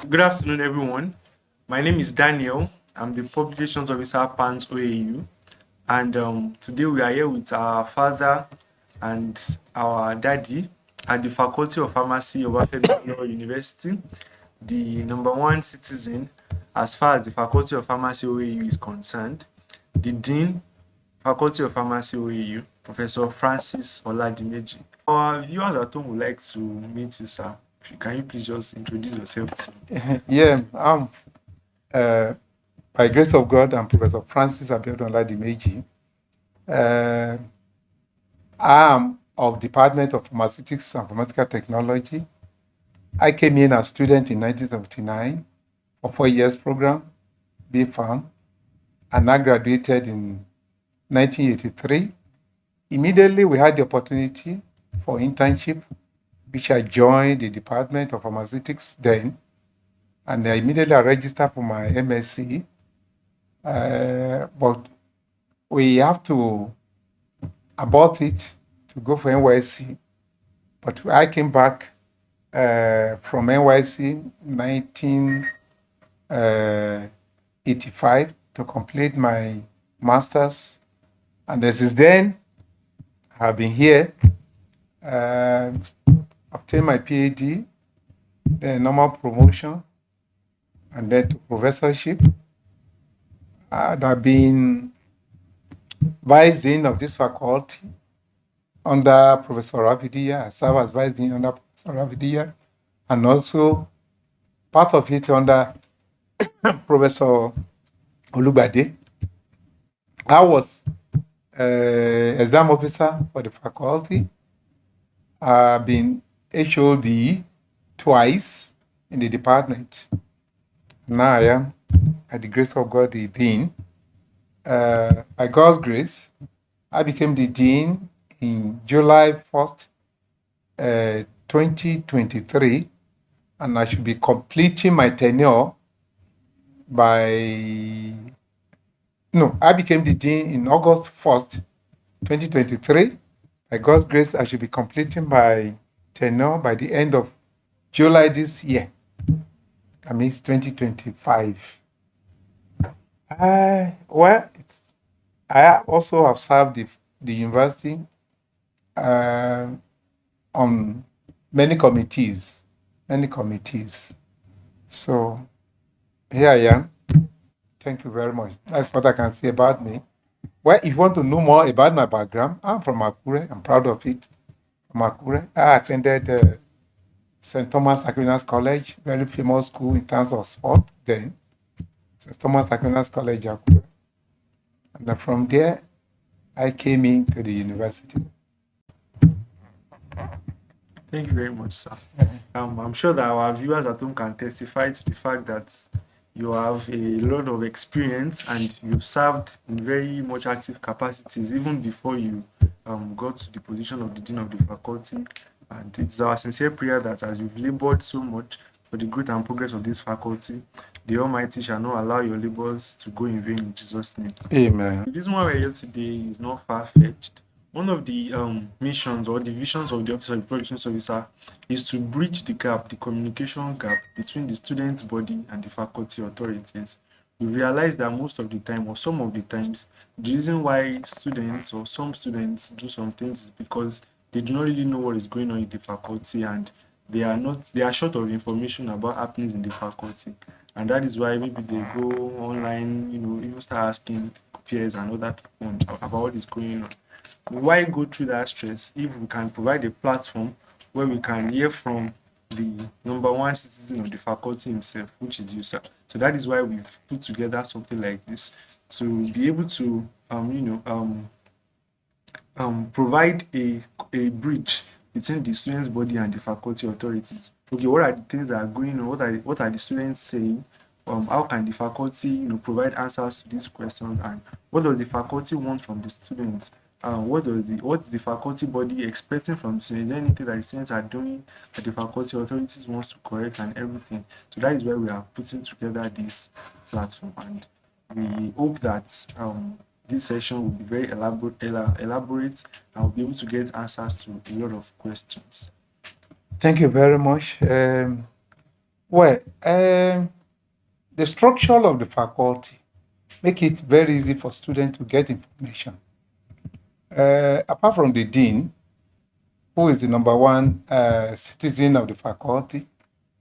Good afternoon, everyone. My name is Daniel. I'm the Public Relations Officer at PANS OAU. And today we are here with our father and our daddy at the Faculty of Pharmacy of Obafemi Awolowo University, the number one citizen as far as the Faculty of Pharmacy OAU is concerned, the Dean, Faculty of Pharmacy OAU, Professor Francis Oladimeji. Our viewers at home would like to meet you, sir. Can you please just introduce yourself to? Yeah, by grace of God, I'm Professor Francis Oladimeji. I am of Department of Pharmaceutics and Pharmaceutical Technology. I came in as a student in 1979 for 4 years program, BPharm, and I graduated in 1983. Immediately, we had the opportunity for internship, which I joined the Department of Pharmaceutics then, and I immediately registered for my MSc. But we have to abort it to go for NYC. But I came back from NYC 1985 to complete my master's. And since then, I've been here, obtained my PhD, then normal promotion, and then to professorship. I've been vice dean of this faculty under Professor Ravidia. I serve as vice dean under Professor Ravidia, and also part of it under Professor Olubade. I was exam officer for the faculty. I've been HOD twice in the department. Now I am, by the grace of God, the dean. By God's grace, I became the dean in July 1st, 2023, and I should be completing my tenure I became the dean in August 1st, 2023. By God's grace, I should be completing my tenure by the end of July this year. That means 2025. I also have served the university on many committees. So here I am. Thank you very much. That's what I can say about me. Well, if you want to know more about my background, I'm from Akure. I'm proud of it. From Akure, I attended St. Thomas Aquinas College, very famous school in terms of sport then. St. Thomas Aquinas College, Akure. And from there, I came into the university. Thank you very much, sir. I'm sure that our viewers at home can testify to the fact that you have a lot of experience and you've served in very much active capacities even before you got to the position of the dean of the faculty. And it's our sincere prayer that as you've labored so much for the growth and progress of this faculty, the Almighty shall not allow your labors to go in vain in Jesus' name. Amen. The reason why we're here today is not far-fetched. One of the missions or the visions of the Office of the Public Relations Officer is to bridge the gap, the communication gap between the student body and the faculty authorities. We realize that most of the time, or some of the times, the reason why students or some students do some things is because they do not really know what is going on in the faculty, and they are short of information about happenings in the faculty. And that is why maybe they go online, even start asking peers and other people about what is going on. Why go through that stress if we can provide a platform where we can hear from the number one citizen of the faculty himself, which is you, sir? So that is why we've put together something like this to be able to provide a bridge between the students' body and the faculty authorities. Okay, what are the things that are going on? What are the students saying? How can the faculty provide answers to these questions, and what does the faculty want from the students? What's the faculty body expecting from students? Is there anything that the students are doing that the faculty authorities wants to correct and everything? So that is why we are putting together this platform, and we hope that this session will be very elaborate and we'll be able to get answers to a lot of questions. Thank you very much. Well, the structure of the faculty make it very easy for students to get information. Apart from the dean, who is the number one citizen of the faculty,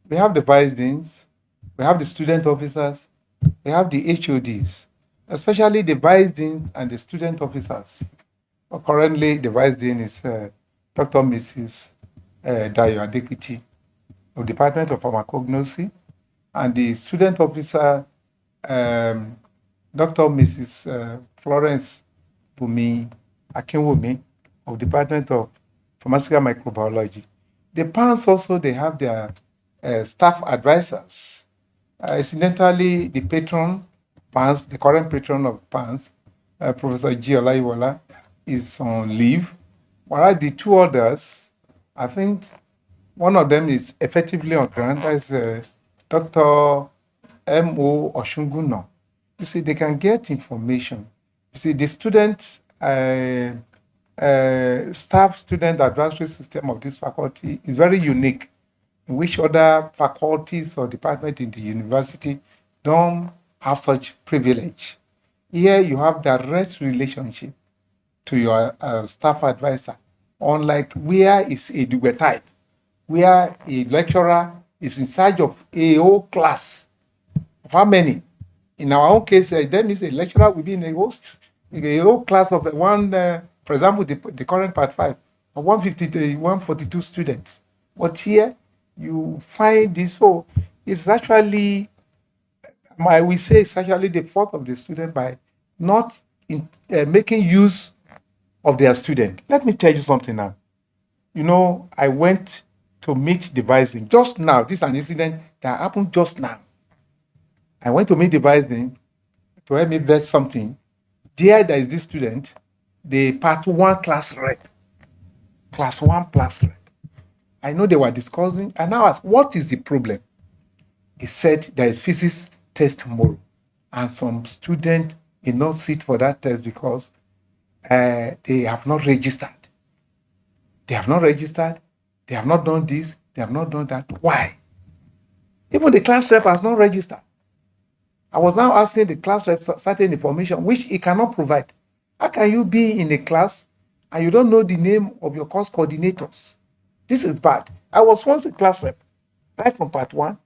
we have the vice deans, we have the student officers, we have the HODs, especially the vice deans and the student officers. Currently, the vice dean is Dr. Mrs. Dayo Adequiti of Department of Pharmacognosy, and the student officer, Dr. Mrs. Florence Bumi Akinwumi of Department of Pharmaceutical Microbiology. The PANS also, they have their staff advisors. Incidentally, the patron, PANS, the current patron of PANS, Professor G. Olaiwola, is on leave, whereas the two others, I think one of them is effectively on ground, that is Dr. M.O. Oshunguno. You see, they can get information. You see, the students, staff student advisory system of this faculty is very unique, in which other faculties or departments in the university don't have such privilege. Here you have direct relationship to your staff advisor, unlike where it's a dual type, where a lecturer is in charge of a whole class. Of how many? In our own case, then is a lecturer will be in a whole class of one, for example, the current part 5, of 150 to 142 students. But here, you find this, so it's actually, I will say it's actually the fault of the student by not making use of their student. Let me tell you something now. You know, I went to meet the vice dean just now. This is an incident that happened just now. I went to meet the vice dean to help me vet something. There is this student, the part 1 class rep. Class 1 class rep. I know they were discussing, and I asked, what is the problem? He said there is physics test tomorrow, and some student did not sit for that test because they have not registered. They have not registered. They have not done this. They have not done that. Why? Even the class rep has not registered. I was now asking the class rep certain information which he cannot provide. How can you be in a class and you don't know the name of your course coordinators? This is bad. I was once a class rep, right from part 1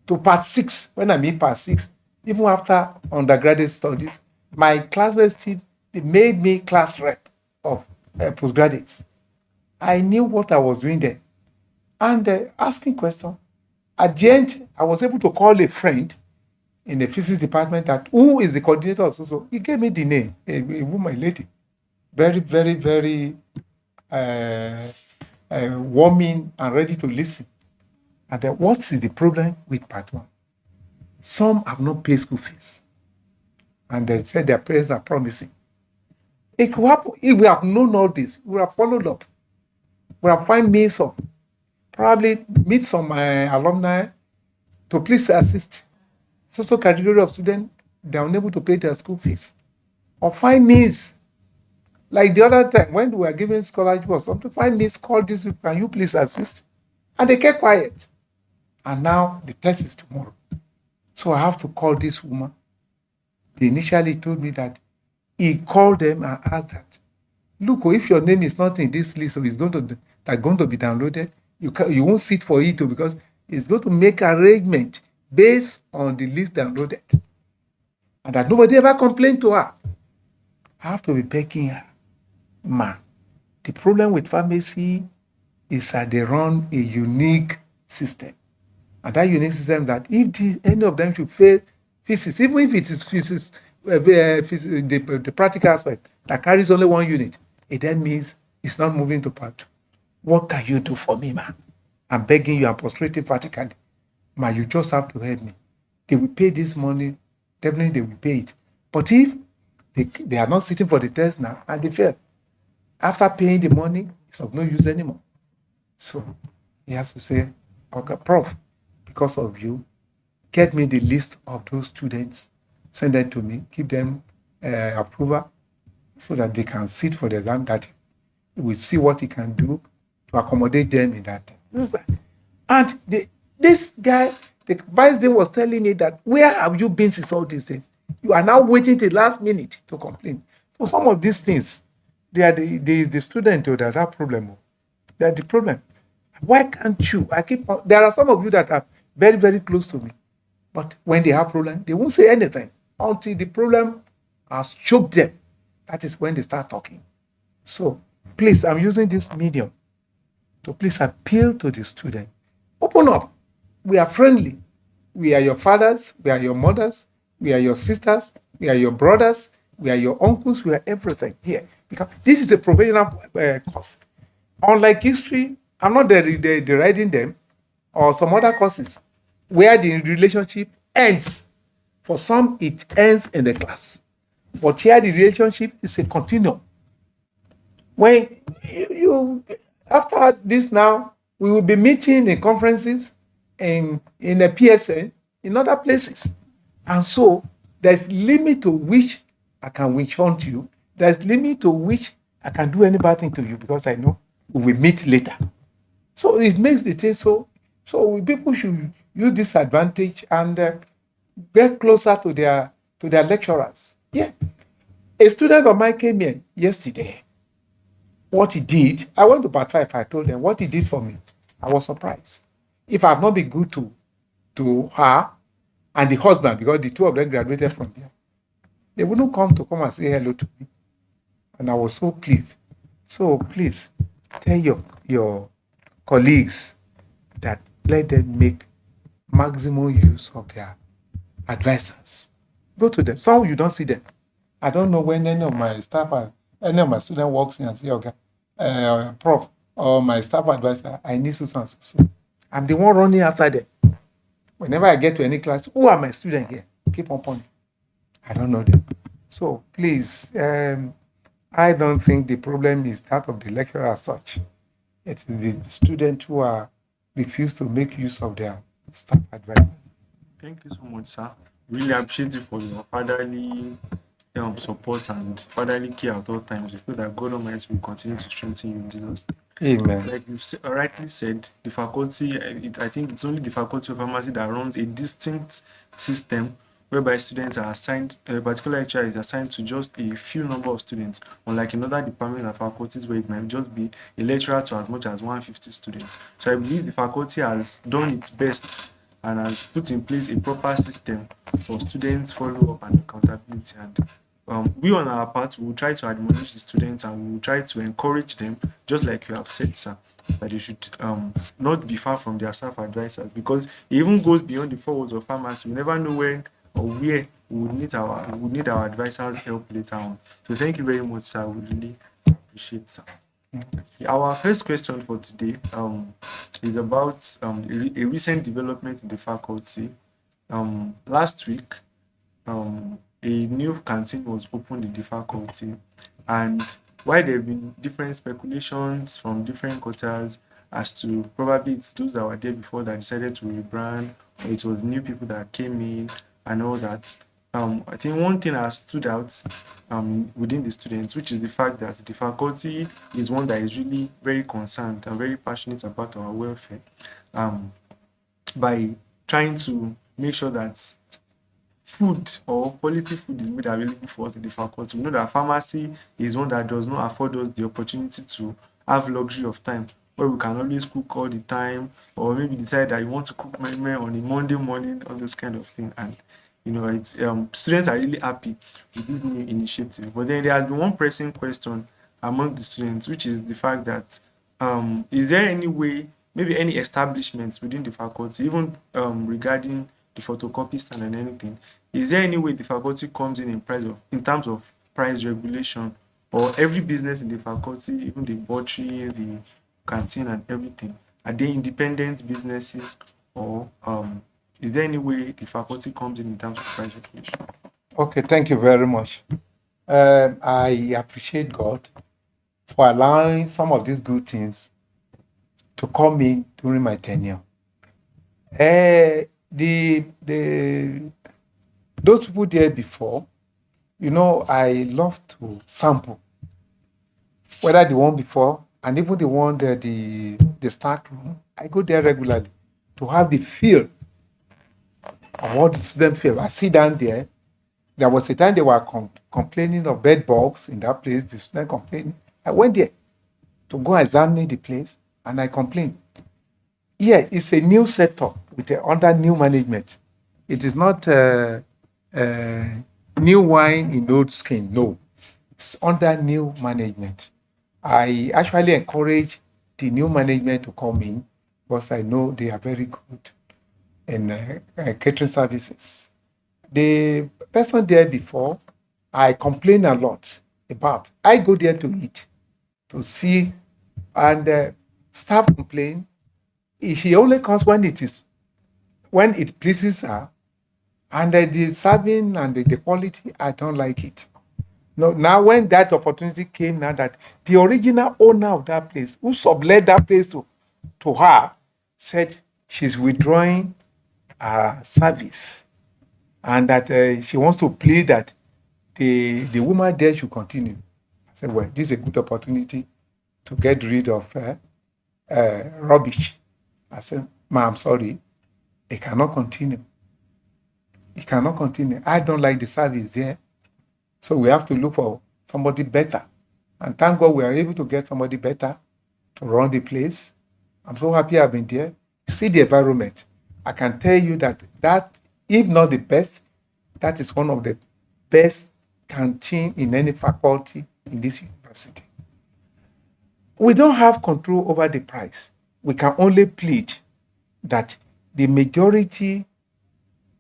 to part 6. When I mean part 6, even after undergraduate studies, my classmates still made me class rep of postgraduates. I knew what I was doing there. And asking questions. At the end, I was able to call a friend in the physics department that who is the coordinator of so. He gave me the name, a woman, a lady. Very, very, very warming and ready to listen. And then what is the problem with part 1? Some have not paid school fees. And they said their parents are promising. It could happen if we have known all this, we have followed up. We have found means of probably meet some alumni to please assist. So category of students, they are unable to pay their school fees. Or find means, like the other time when we were giving scholarship or something, find means, call this people, can you please assist? And they kept quiet. And now the test is tomorrow. So I have to call this woman. They initially told me that he called them and asked that, look, if your name is not in this list, so it's going to be downloaded, you won't sit for it because it's going to make arrangement based on the list downloaded. And that nobody ever complained to her. I have to be begging her, ma, the problem with pharmacy is that they run a unique system. And that unique system is that if any of them should fail physics, even if it is physics, the practical aspect that carries only 1 unit, it then means it's not moving to part 2. What can you do for me, ma? I'm begging you, I'm prostrating practically. Ma, you just have to help me. They will pay this money, definitely they will pay it. But if they are not sitting for the test now and they fail, after paying the money, it's of no use anymore. So he has to say, okay, Prof, because of you, get me the list of those students, send them to me, give them approval so that they can sit for the exam, that we see what he can do to accommodate them in that. And This guy, the vice dean was telling me that, where have you been since all these things? You are now waiting till last minute to complain. So some of these things, they are the student who does that problem. They are the problem. Why can't you? There are some of you that are very, very close to me. But when they have problem, they won't say anything until the problem has choked them. That is when they start talking. So please, I'm using this medium to please appeal to the student. Open up. We are friendly. We are your fathers. We are your mothers. We are your sisters. We are your brothers. We are your uncles. We are everything here. Because this is a professional course. Unlike history, I'm not deriding them, or some other courses where the relationship ends. For some, it ends in the class. But here, the relationship is a continuum. When you after this now, we will be meeting in conferences in the PSN in other places. And so there's limit to which I can witch hunt you. There's limit to which I can do any bad thing to you, because I know we will meet later. So it makes the thing people should use this advantage and get closer to their lecturers. Yeah. A student of mine came here yesterday. What he did, I went to part 5, I told them what he did for me. I was surprised. If I have not been good to her and the husband, because the two of them graduated from there, they wouldn't come and say hello to me. And I was so pleased. So please tell your colleagues that let them make maximum use of their advisors. Go to them. Some you don't see them. I don't know when any of my staff or any of my student walks in and say, okay, Prof, or my staff advisor, I need so and so. So I'm the one running after them. Whenever I get to any class, who are my students here? Keep on pointing. I don't know them. So please, I don't think the problem is that of the lecturer as such. It's the students who are refused to make use of their staff advisor. Thank you so much, sir. Really appreciate you for your fatherly support and fatherly care at all times. We pray that God Almighty will continue to strengthen you in Jesus' name. Amen. Like you've rightly said, the faculty, I think it's only the faculty of pharmacy that runs a distinct system whereby students are assigned, a particular lecturer is assigned to just a few number of students, unlike in other departments and faculties where it might just be a lecturer to as much as 150 students. So I believe the faculty has done its best and has put in place a proper system for students follow-up and accountability. And we on our part will try to admonish the students and we will try to encourage them, just like you have said, sir, that they should not be far from their staff advisors, because it even goes beyond the four walls of pharmacy. We never know when or where we would need our advisors' help later on. So thank you very much, sir. We really appreciate, sir. Our first question for today is about a recent development in the faculty. Last week, a new canteen was opened in the faculty, and while there have been different speculations from different quarters as to probably it's those that were there before that decided to rebrand, or it was new people that came in and all that. I think one thing has stood out within the students, which is the fact that the faculty is one that is really very concerned and very passionate about our welfare, by trying to make sure that food or quality food is made available for us in the faculty. We know that pharmacy is one that does not afford us the opportunity to have luxury of time where we can always cook all the time, or maybe decide that you want to cook meal on a Monday morning, all those kind of thing. And it's students are really happy with this new initiative. But then there has been one pressing question among the students, which is the fact that is there any way, maybe any establishments within the faculty, even regarding the photocopy stand and anything, is there any way the faculty comes in terms of price regulation, or every business in the faculty, even the butchery, the canteen and everything, are they independent businesses, or is there any way the faculty comes in terms of price regulation? Okay, thank you very much. I appreciate God for allowing some of these good things to come in during my tenure. Those people there before, I love to sample, whether the one before and even the one that the start room. I go there regularly. to have the feel of what the students feel. I sit down there. There was a time they were complaining of bed bugs in that place. The student complained. I went there to go examine the place, and I complained. Yeah, it's a new setup with under new management. It is not new wine in old skin. No, it's under new management. I actually encourage the new management to come in because I know they are very good in catering services. The person there before, I complain a lot about. I go there to eat, to see, and staff complain. She only comes when it pleases her, and the serving and the quality, I don't like it. No, now when that opportunity came, now that the original owner of that place, who sublet that place to her, said she's withdrawing her service, and that she wants to plead that the woman there should continue. I said, well, this is a good opportunity to get rid of rubbish. I said, ma, I'm sorry, it cannot continue. It cannot continue. I don't like the service there. So we have to look for somebody better. And thank God we are able to get somebody better to run the place. I'm so happy I've been there. See the environment. I can tell you that if not the best, that is one of the best canteen in any faculty in this university. We don't have control over the price. We can only plead that the majority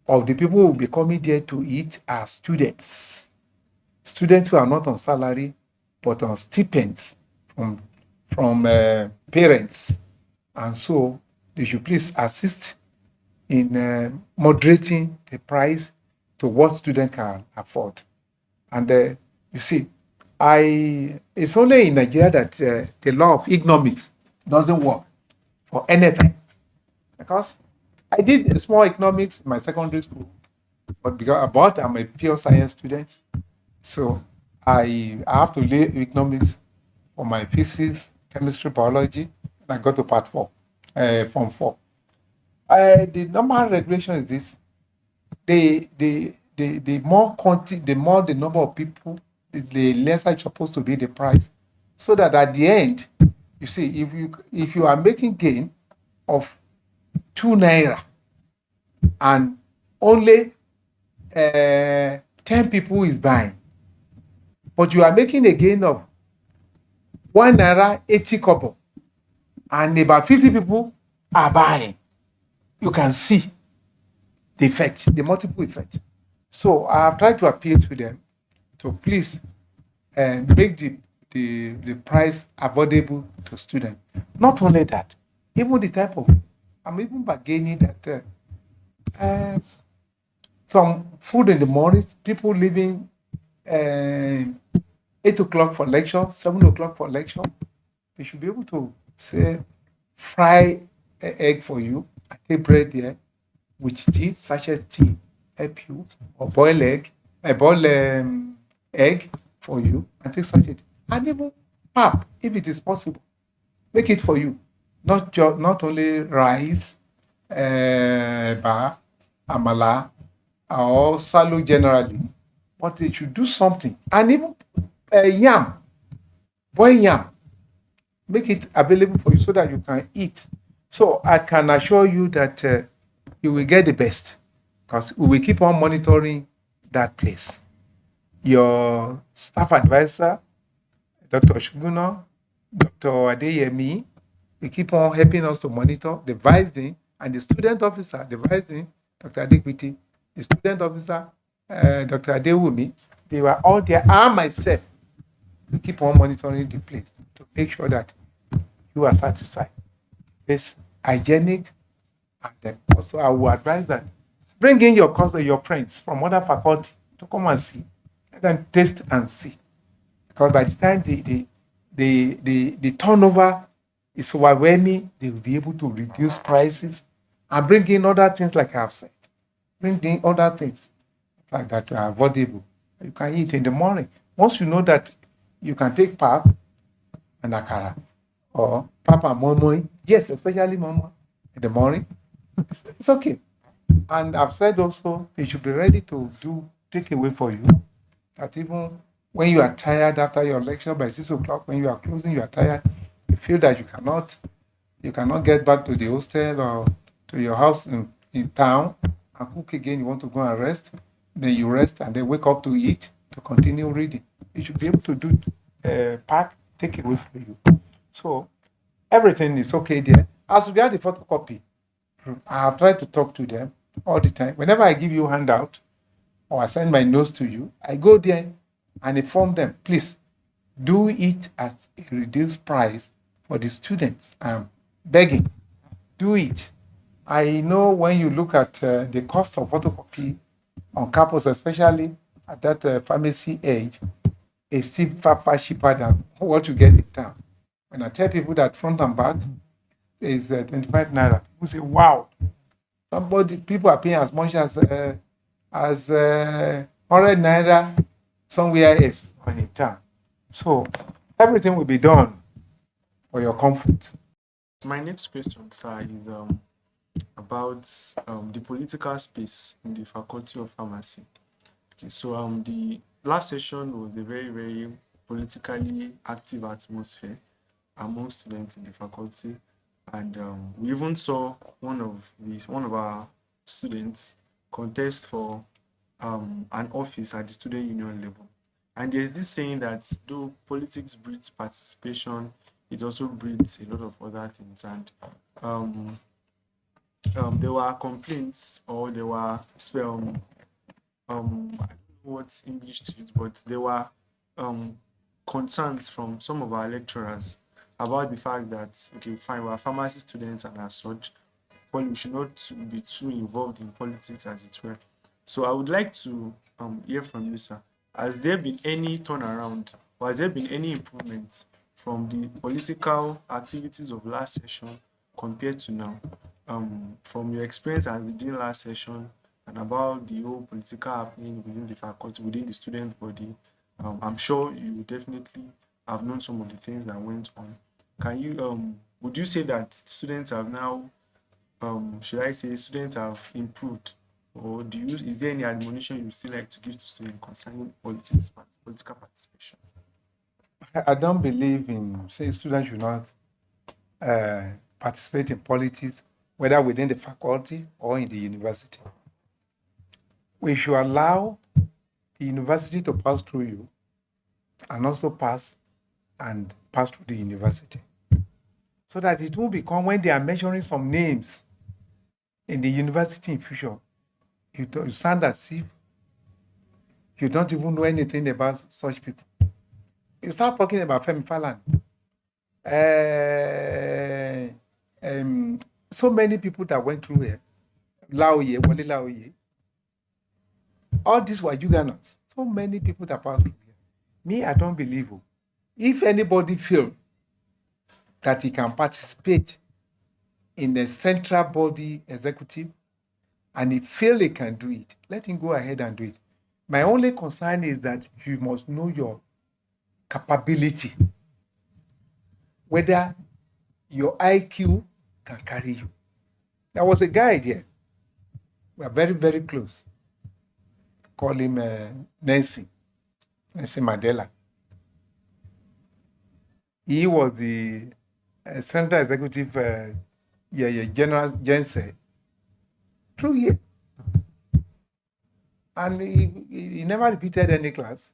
of the people who will be coming there to eat are students. Students who are not on salary, but on stipends from parents. And so they should please assist in moderating the price to what students can afford. And you see, it's only in Nigeria that the law of economics doesn't work for anything. Because I did a small economics in my secondary school, but I'm a pure science student, so I have to learn economics for my physics, chemistry, biology, and I got to part 4, form 4. The normal regulation is this: the more quantity, the more the number of people, the lesser it's supposed to be the price, so that at the end, you see, if you are making gain of 2 naira and only 10 people is buying, but you are making a gain of 1 naira 80 kobo and about 50 people are buying, you can see the effect, the multiple effect. So I have tried to appeal to them to please make the price affordable to students. Not only that, even the type of, I'm even bargaining that some food in the morning, people leaving 8 o'clock for lecture, 7 o'clock for lecture, they should be able to say fry egg for you, I take bread there with tea, sachet tea, help you, or boil egg for you, and take sachet, and even pap if it is possible, make it for you, not only rice, eba, amala, or salo generally, but it should do something, and even yam, boil yam, make it available for you so that you can eat. So I can assure you that you will get the best, because we will keep on monitoring that place. Your staff advisor, Dr. Shuguna, Dr. Adeyemi, will keep on helping us to monitor the vice dean and the student officer, the vice dean, Dr. Adequiti, the student officer, Dr. Adewumi. They were all there, and myself. We keep on monitoring the place to make sure that you are satisfied. It's hygienic, and then also I will advise that bring in your friends from other faculty to come and see, and then taste and see. Because by the time the turnover is overwhelming, they will be able to reduce prices and bring in other things like I have said. Bring in other things like that are affordable. You can eat in the morning. Once you know that you can take pap and akara, or pap and moimoi, yes, especially moimoi in the morning, It's okay. And I've said also they should be ready to do take away for you. That even when you are tired after your lecture by 6 o'clock, when you are closing, you are tired, you feel that you cannot get back to the hostel or to your house in town and cook again, you want to go and rest, then you rest and then wake up to eat to continue reading. You should be able to do pack, take away for you. So everything is okay there. As regards the photocopy, I have tried to talk to them all the time. Whenever I give you handout or I send my notes to you, I go there and inform them, please do it at a reduced price for the students. I'm begging, do it. I know when you look at the cost of photocopy on campus, especially at that pharmacy age, it's still far, far cheaper than what you get in town. When I tell people that front and back is 25 naira, people say, wow, people are paying as much as 100 naira somewhere else on in town. So everything will be done for your comfort. My next question, sir, is about the political space in the Faculty of Pharmacy. Okay, so the last session was a very, very politically active atmosphere among students in the faculty, and we even saw one of our students contest for an office at the student union level. And there's this saying that though politics breeds participation, it also breeds a lot of other things. And um, there were complaints, or there were I don't know what English to use, but there were um concerns from some of our lecturers about the fact that, okay, fine, we're pharmacy students, and as such, well, we should not be too involved in politics, as it were. So I would like to hear from you, sir. Has there been any turnaround, or has there been any improvement from the political activities of last session compared to now? From your experience as the dean last session, and about the whole political happening within the faculty, within the student body, I'm sure you definitely have known some of the things that went on. Can you would you say that students have now, should I say students have improved, or is there any admonition you still like to give to students concerning political participation? I don't believe in saying students should not uh, participate in politics, whether within the faculty or in the university. We should allow the university to pass through you and also pass through the university. So that it will become, when they are mentioning some names in the university in future, you sound as if you don't even know anything about such people. You start talking about Femi Falan. Uh, um, so many people that went through here. Laoye, Wale Laoye. All these were juggernauts. So many people that passed through here. Me, I don't believe. If anybody feel that he can participate in the central body executive and he feel he can do it, let him go ahead and do it. My only concern is that you must know your capability, whether your IQ can carry you. There was a guy there. We are very, very close. Call him Nancy Mandela. He was the Central Executive General Jensen through here. And he never repeated any class.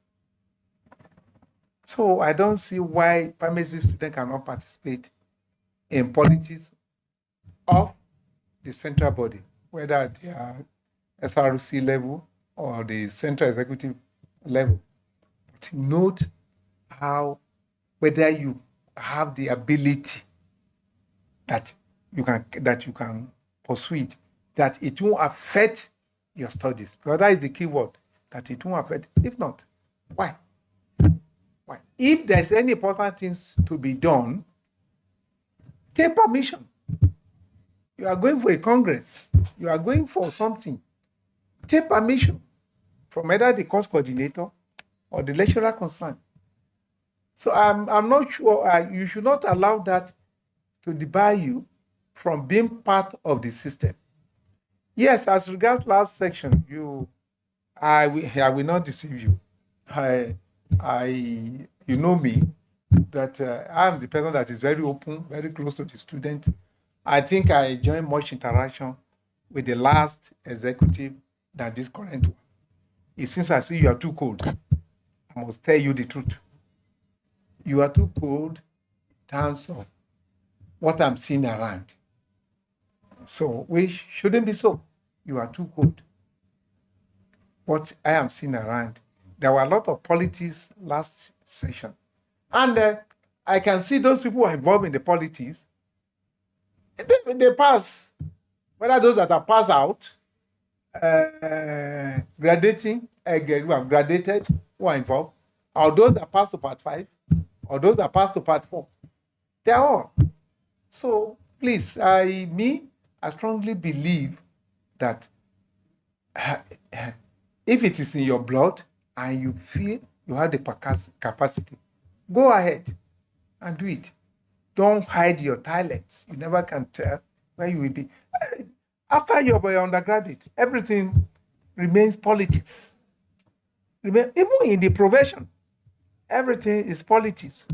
So I don't see why pharmacy students cannot participate in politics of the central body, whether at the SRC level or the central executive level. But note how, whether you have the ability that you can pursue it, that it won't affect your studies. Because that is the key word, that it won't affect. If not, why? Why? If there's any important things to be done, take permission. You are going for a congress, you are going for something, take permission from either the course coordinator or the lecturer concerned. So I'm not sure, you should not allow that to debar you from being part of the system. Yes, as regards last section, I will not deceive you. I, I, you know me, that I am the person that is very open, very close to the student. I think I enjoy much interaction with the last executive than this current one. It seems as if you are too cold. I must tell you the truth. You are too cold in terms of what I'm seeing around. So we shouldn't be so. You are too cold. What I am seeing around. There were a lot of politics last session. And I can see those people who are involved in the politics, they pass. Whether those that are passed out, graduating, who have graduated, who are involved, or those that pass to part 5, or those that pass to part 4. They are all. So please, I strongly believe that if it is in your blood and you feel you have the capacity, go ahead and do it. Don't hide your talents. You never can tell where you will be. After you're undergraduate, everything remains politics. Even in the profession, everything is politics.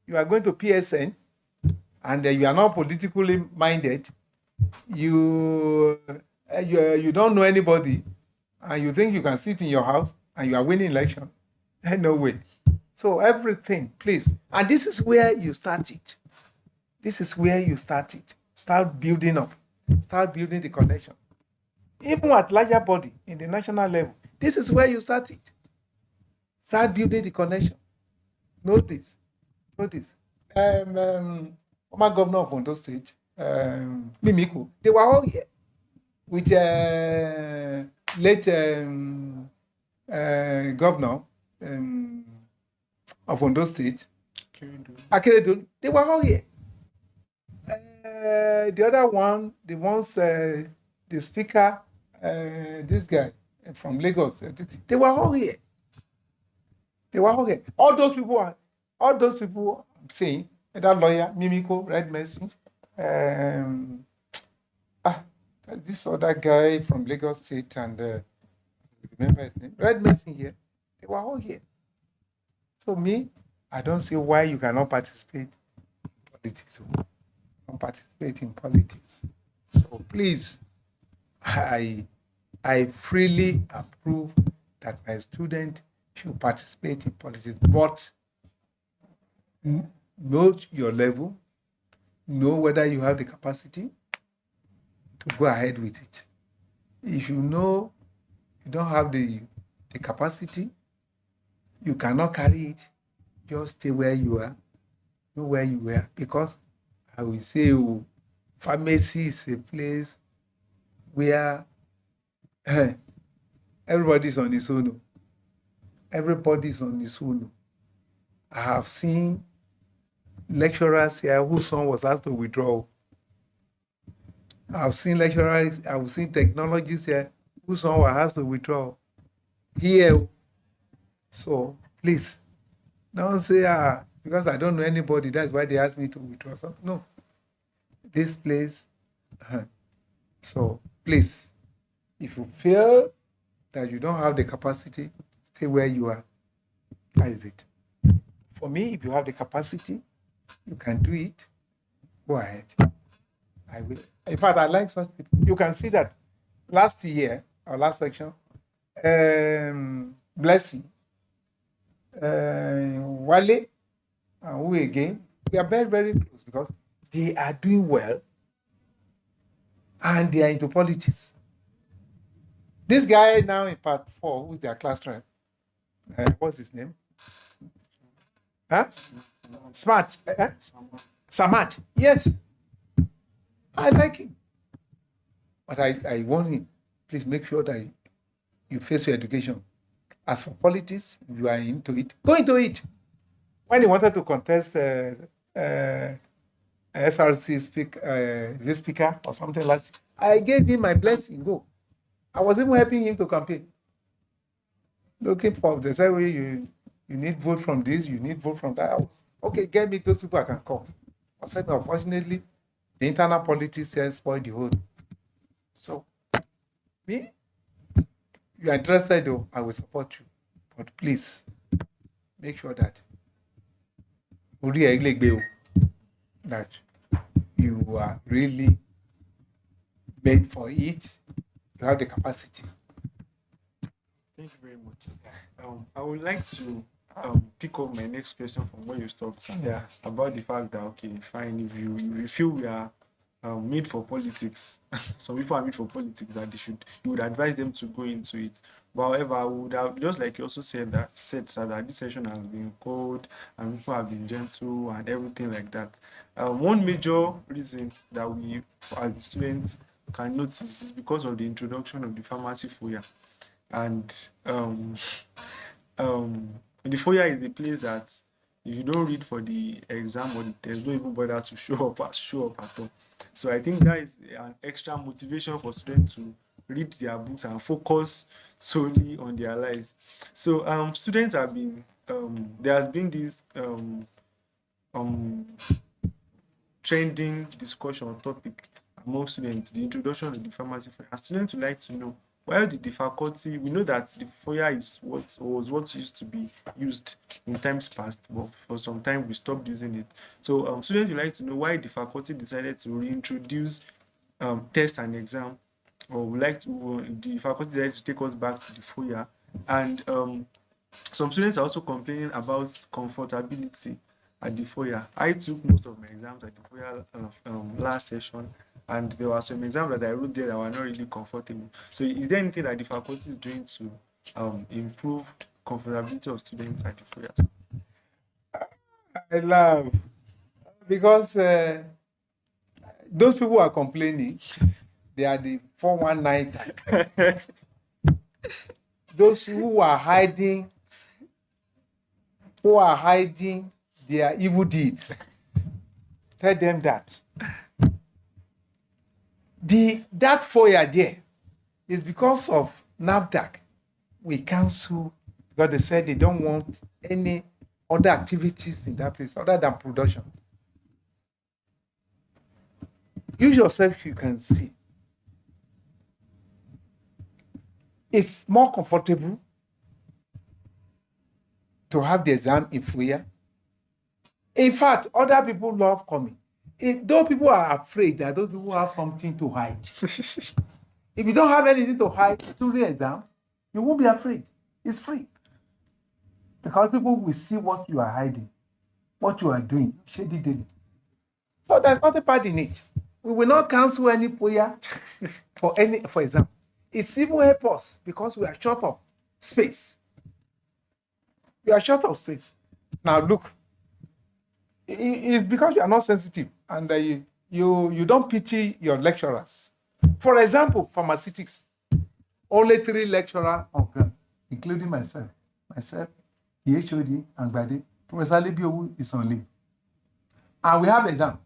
You are going to PSN and you are not politically minded. You don't know anybody and you think you can sit in your house and you are winning election. No way. So everything, please. And this is where you start it. This is where you start it. Start building up. Start building the connection. Even at larger body, in the national level, this is where you start it. Start building the connection. Notice. Former governor of Ondo State, Mimiku, they were all here with late governor of Ondo State, Akeredolu. They were all here. The other one, the speaker, this guy from Lagos, they were all here. All those people I'm saying, that lawyer, Mimiko, Red Mercy, this other guy from Lagos State, and remember his name, Red Mercy here, they were all here. So I don't see why you cannot participate in politics. So please, I freely approve that my student should participate in politics, but know your level, know whether you have the capacity to go ahead with it. If you know you don't have the capacity, you cannot carry it, just stay where you are, know where you were, because I will say, pharmacy is a place where everybody's on his own. Everybody's on his own. I have seen lecturers here whose son was asked to withdraw. I've seen technologists here whose son was asked to withdraw. Here. So please, don't say, because I don't know anybody, that's why they asked me to withdraw. So, no. This place. So please, if you feel that you don't have the capacity, stay where you are. How is it? For me, if you have the capacity, you can do it, go ahead. I will. In fact, I like such people. You can see that last year, or last section, Blessing, Wale, and who again, we are very, very close because they are doing well and they are into politics. This guy now in part 4, who's their class rep, what's his name? Smart. Samat. Yes. I like him. But I warn him, please make sure that you face your education. As for politics, if you are into it, go into it. When he wanted to contest SRC speaker or something like that, I gave him my blessing, go. I was even helping him to campaign. Looking for, they say, well, you need vote from this, you need vote from that. I was, okay, get me those people I can call. I said, unfortunately, the internal politics has spoiled the whole. So Me, you are interested, though, I will support you. But please make sure that that you are really made for it. You have the capacity. Thank you very much. I would like to pick up my next question from where you stopped. Yeah. About the fact that, okay, fine, if you feel we are made for politics, some people are made for politics, that you would advise them to go into it. But however, I would have, just like you also said sir, that this session has been cold and people have been gentle and everything like that. One major reason that we, as the students, can notice is because of the introduction of the pharmacy foyer. And the foyer is a place that if you don't read for the exam or the test, don't even bother to show up at all. So I think that is an extra motivation for students to read their books and focus solely on their lives. So students have been there has been this um trending discussion topic among students, the introduction of the pharmacy foyer. And students would like to know, why did the faculty, we know that the foyer is what used to be used in times past, but for some time we stopped using it. So students would like to know why the faculty decided to reintroduce test and exam, or would like to the faculty decided to take us back to the foyer. And some students are also complaining about comfortability at the foyer. I took most of my exams at the foyer last session, and there were some exams that I wrote there that were not really comfortable. So, is there anything that the faculty is doing to improve comfortability of students at the foyer? I love because those people who are complaining, they are the 419 type. Those who are hiding their evil deeds. Tell them that. That foyer there is because of NAFDAC. We cancel because they said they don't want any other activities in that place other than production. You yourself, you can see. It's more comfortable to have the exam in foyer. In fact, other people love coming. Though people are afraid that those people have something to hide. If you don't have anything to hide to the exam, you won't be afraid. It's free. Because people will see what you are hiding, what you are doing, shady daily. So there's nothing bad in it. We will not cancel any foyer for exam. It's even help us because we are short of space. We are short of space. Now look, it's because you are not sensitive and you don't pity your lecturers. For example, pharmaceutics, only 3 lecturers on ground, including myself, the HOD, and Gbade. Professor Libiowu is on leave. And we have exam.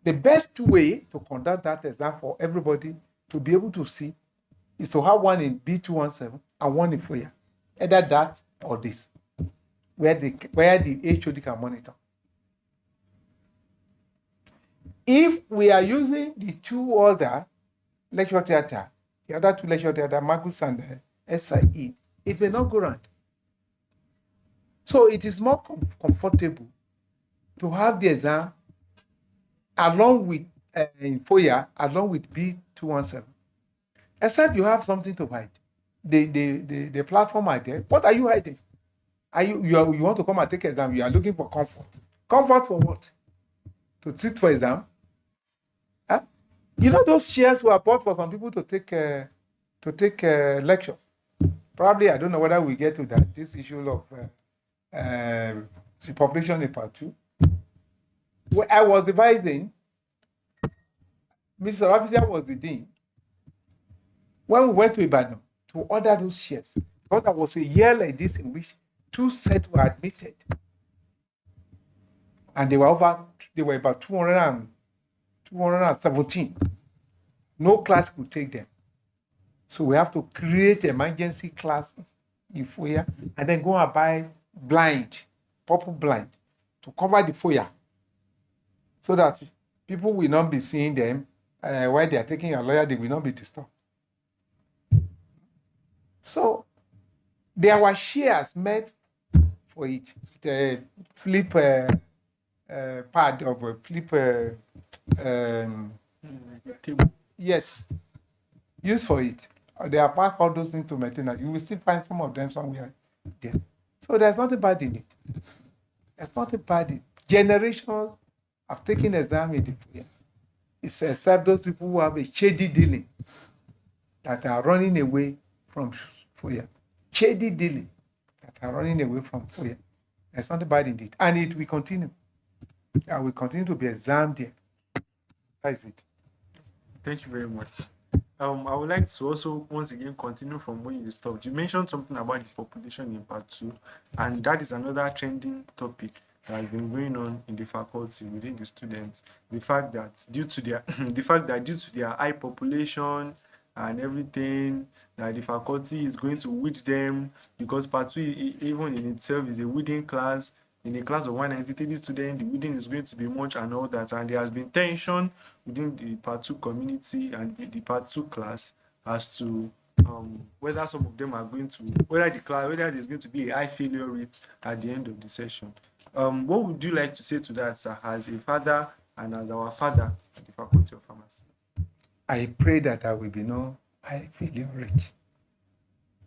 The best way to conduct that exam for everybody to be able to see is to have one in B217 and one in foyer. Either that or this, where the HOD can monitor. If we are using the 2 other lecture theater, the other 2 lecture theater, Magus and SIE, it may not go round. So it is more comfortable to have the exam along with in foyer, along with B217. Except you have something to hide. The platform are there. What are you hiding? You want to come and take exam? You are looking for comfort. Comfort for what? To sit for exam? Huh? You know those chairs were bought for some people to take lecture. Probably, I don't know whether we get to that. This issue of the population in part 2. When I was advising, Mr. Rapida was the dean. When we went to Ibadan to order those chairs, because there was a year like this in which 2 sets were admitted, and they were about 217. No class could take them, so we have to create emergency classes in foyer and then go and buy purple blind to cover the foyer, so that people will not be seeing them while they are taking your lawyer, they will not be disturbed. So there were shares made for it. The flip pad of a flip Table. yes, used for it. They are packed all those things to maintain that. You will still find some of them somewhere there. So there's nothing bad in it. There's nothing bad in it. Generations have taken exam in the prayer. It's except those people who have a shady dealing that are running away from FOIA. Shady dealing that are running away from FOIA. There's nothing bad in it. And it will continue. I will continue to be examined there. That is it. Thank you very much. I would like to also once again continue from where you stopped. You mentioned something about the population in part two, and that is another trending topic that has been going on in the faculty within the students. The fact that due to their due to their high population and everything, that the faculty is going to weed them, because part two even in itself is a weeding class. In a class of 193 students, the weeding is going to be much and all that. And there has been tension within the part two community and the part two class as to whether some of them are going to, whether there's going to be a high failure rate at the end of the session. What would you like to say to that, sir, as a father and as our father at the Faculty of Pharmacy? I pray that there will be no high failure rate.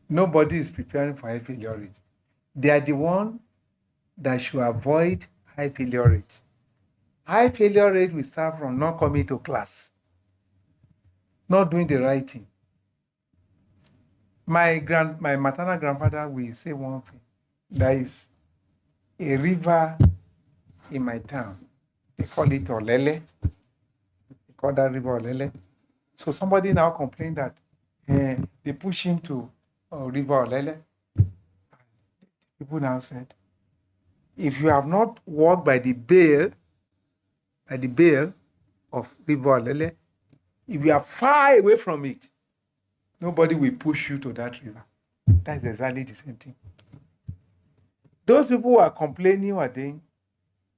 Nobody is preparing for high failure rate. They are the one that should avoid high failure rate. High failure rate will start from not coming to class, not doing the right thing. My maternal grandfather will say one thing. There is a river in my town. They call it Olele. They call that river Olele. So somebody now complained that they push him to river Olele. People now said, if you have not walked by the bail of river Olele, if you are far away from it, nobody will push you to that river. That's exactly the same thing. Those people who are complaining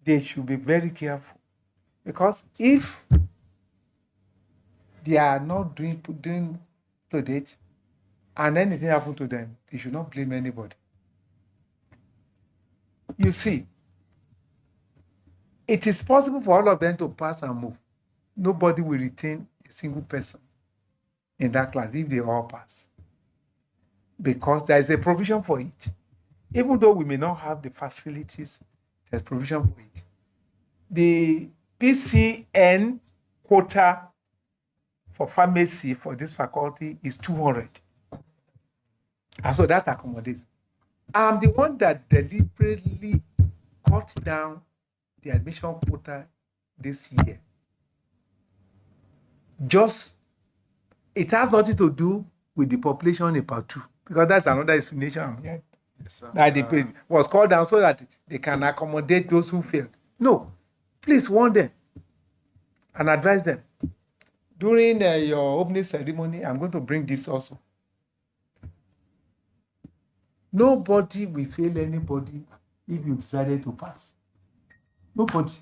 they should be very careful, because if they are not doing to date and anything happened to them, they should not blame anybody. You see, it is possible for all of them to pass and move. Nobody will retain a single person in that class if they all pass, because there is a provision for it. Even though we may not have the facilities, there's provision for it. The PCN quota for pharmacy for this faculty is 200. And so that accommodates. I'm the one that deliberately cut down the admission quota this year. It has nothing to do with the population in part two, because that's another explanation I'm hearing. Yes, That the was called down so that they can accommodate those who failed. No, please warn them and advise them. During your opening ceremony, I'm going to bring this also. Nobody will fail anybody if you decided to pass. Nobody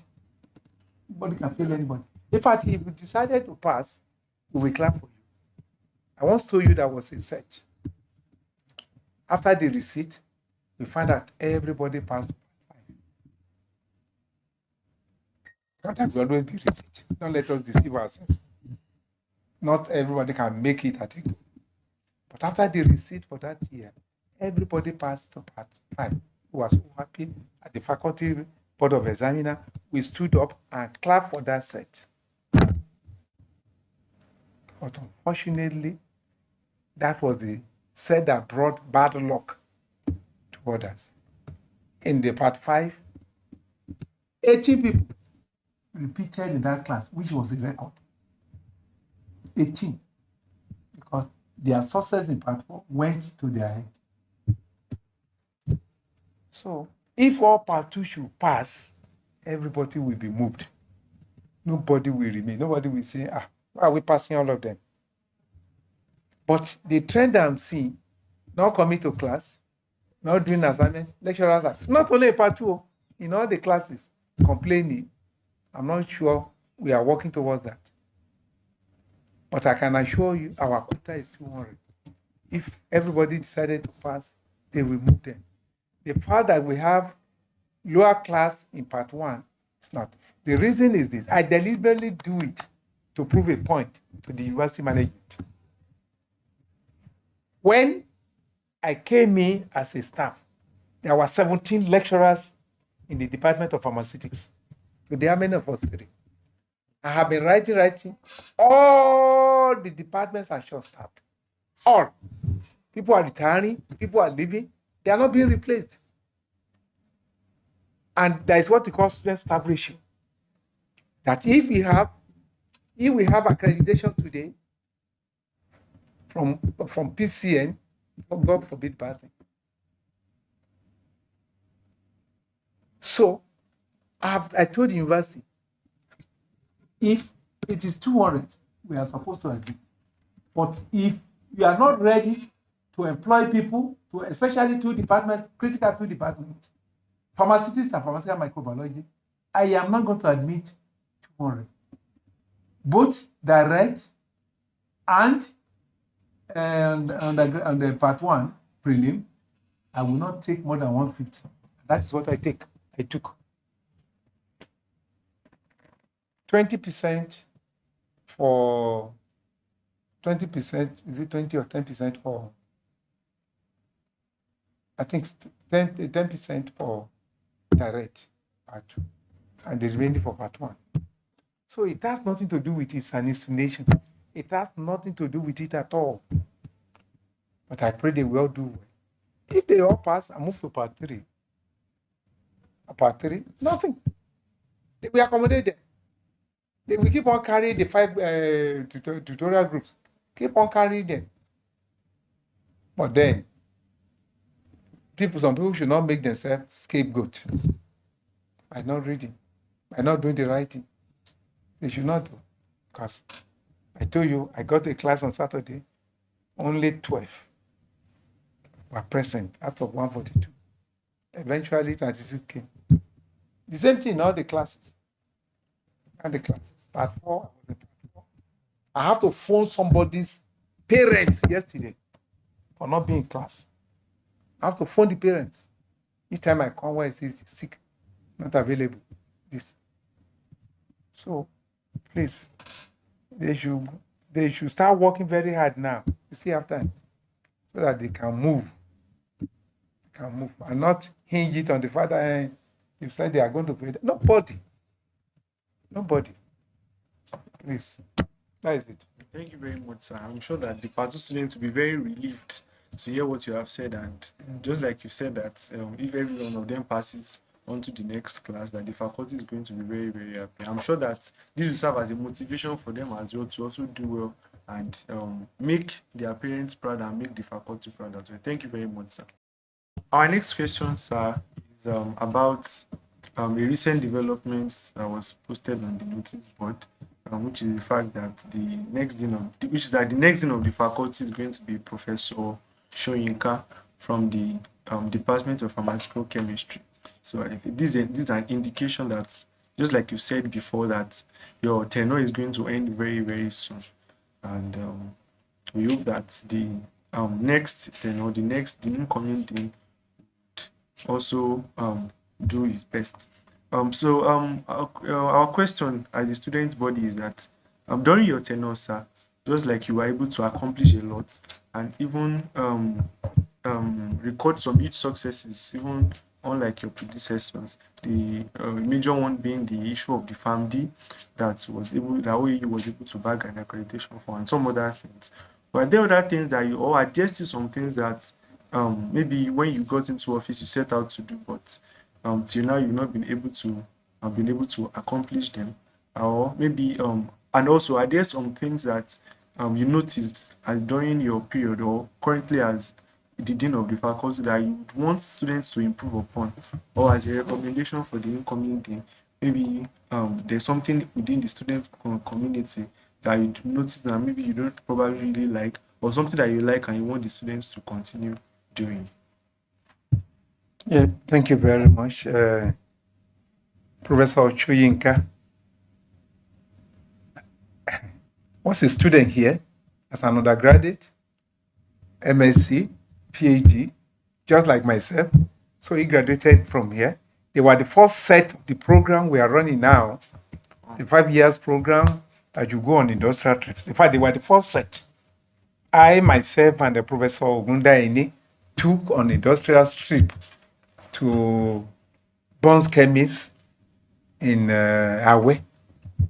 can fail anybody. In fact, if you decided to pass, we will clap for you. I once told you that was a set. After the receipt, we find that everybody passed. Sometimes will always be receipt. Don't let us deceive ourselves. Not everybody can make it at a go. But after the receipt for that year, everybody passed to part 5. We were so happy. At the faculty board of examiner, we stood up and clapped for that set. But unfortunately, that was the set that brought bad luck to others. In the part 5, 18 people repeated in that class, which was a record. 18. Because their success in part 4 went to their head. So, if all part 2 should pass, everybody will be moved. Nobody will remain. Nobody will say, why are we passing all of them? But the trend I'm seeing, not coming to class, not doing assignment, lecturers are, not only in part 2, in all the classes, complaining. I'm not sure we are working towards that. But I can assure you our quota is 200. If everybody decided to pass, they will move them. The fact that we have lower class in part one is not. The reason is this. I deliberately do it to prove a point to the university management. When I came in as a staff, there were 17 lecturers in the Department of Pharmaceutics. So there are many of us today. I have been writing. All the departments are short-staffed. All. People are retiring. People are leaving. They are not being replaced. And that is what we call student staff ratio. That if we have accreditation today from PCN, God forbid bad thing. So I told the university, if it is 200, we are supposed to agree. But if you are not ready to employ people, especially critical 2 departments, pharmaceutics and pharmaceutical microbiology, I am not going to admit 200. Both direct and the part 1 prelim, I will not take more than 150. That is what I took. 20% for 20%, is it 20 or 10% for? I think 10% for direct part 2, and the remaining for part 1. So it has nothing to do with it. It's an insinuation. It has nothing to do with it at all. But I pray they will do well. If they all pass, I move to part 3. Part 3, nothing. We accommodate them. They will keep on carrying the 5 tutorial groups. Keep on carrying them. But then, some people should not make themselves scapegoat by not reading, by not doing the right thing. They should not do. Because I told you, I got a class on Saturday, only 12 were present out of 142. Eventually, 36 came. The same thing in all the classes. Part 4, I was in part 4. I have to phone somebody's parents yesterday for not being in class. I have to phone the parents. Each time I come, where he's sick, not available. So, please, they should start working very hard now. You see, after, so that they can move. And not hinge it on the fact that you said they are going to pay. Nobody. Please, that is it. Thank you very much, sir. I'm sure that the part 2 students will be very relieved to hear what you have said, and just like you said that if every one of them passes on to the next class, that the faculty is going to be very, very happy. I'm sure that this will serve as a motivation for them as well to also do well and make their parents proud and make the faculty proud as well. Thank you very much, sir. Our next question, sir, is about a recent development that was posted on the notice board, which is the fact that the next dean of the faculty is going to be Professor Shoyinka from the Department of Pharmaceutical Chemistry. So I think this is an indication that, just like you said before, that your tenure is going to end very, very soon, and we hope that the next tenure, the incoming dean, also do his best. Our question as a student body is that during your tenure, sir, just like you were able to accomplish a lot and even record some huge successes, even unlike your predecessors, the major one being the issue of the FAMD that OAU was able to bag an accreditation for, and some other things. But there are other things that you, or are there still some things that maybe when you got into office you set out to do, but till now you've not been able to accomplish them, or maybe and also are there some things that you noticed as during your period or currently as the dean of the faculty that you want students to improve upon, or as a recommendation for the incoming dean? Maybe there's something within the student community that you notice that maybe you don't probably really like, or something that you like and you want the students to continue doing. Yeah, thank you very much, Professor Chuyinka. was a student here as an undergraduate, MSc, PhD, just like myself. So he graduated from here. They were the first set of the program we are running now, the 5 years program that you go on industrial trips. In fact, they were the first set. I, myself, and the Professor Ogundaini took on industrial trip to Bonds Chemist in Awe.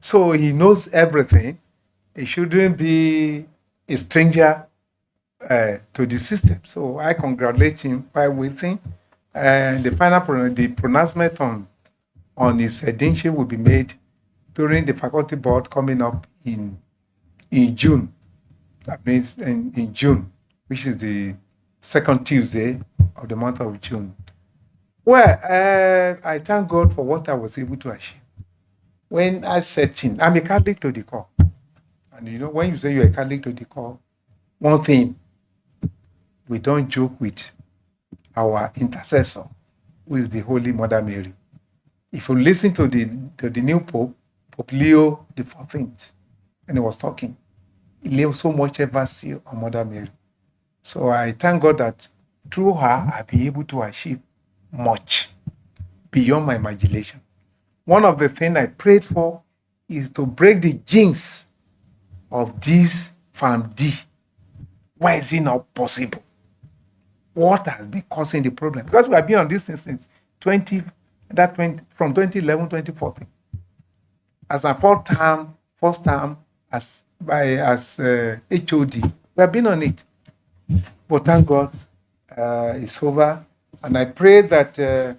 So he knows everything. He shouldn't be a stranger to the system. So I congratulate him by waiting. And the final the pronouncement on his deanship will be made during the faculty board coming up in June. That means in June, which is the second Tuesday of the month of June. Well, I thank God for what I was able to achieve. When I set in, I'm a Catholic to the core. And you know, when you say you're a Catholic to the core, one thing, we don't joke with our intercessor, who is the Holy Mother Mary. If you listen to the new Pope, Pope Leo the 14th, and he was talking, he laid so much emphasis on Mother Mary. So I thank God that through her, I'll be able to achieve much beyond my imagination. One of the things I prayed for is to break the jinx of this Farm D. Why is it not possible? What has been causing the problem? Because we have been on this thing since from 2011, 2014. As a first time as HOD, we have been on it. But thank God, it's over. And I pray that the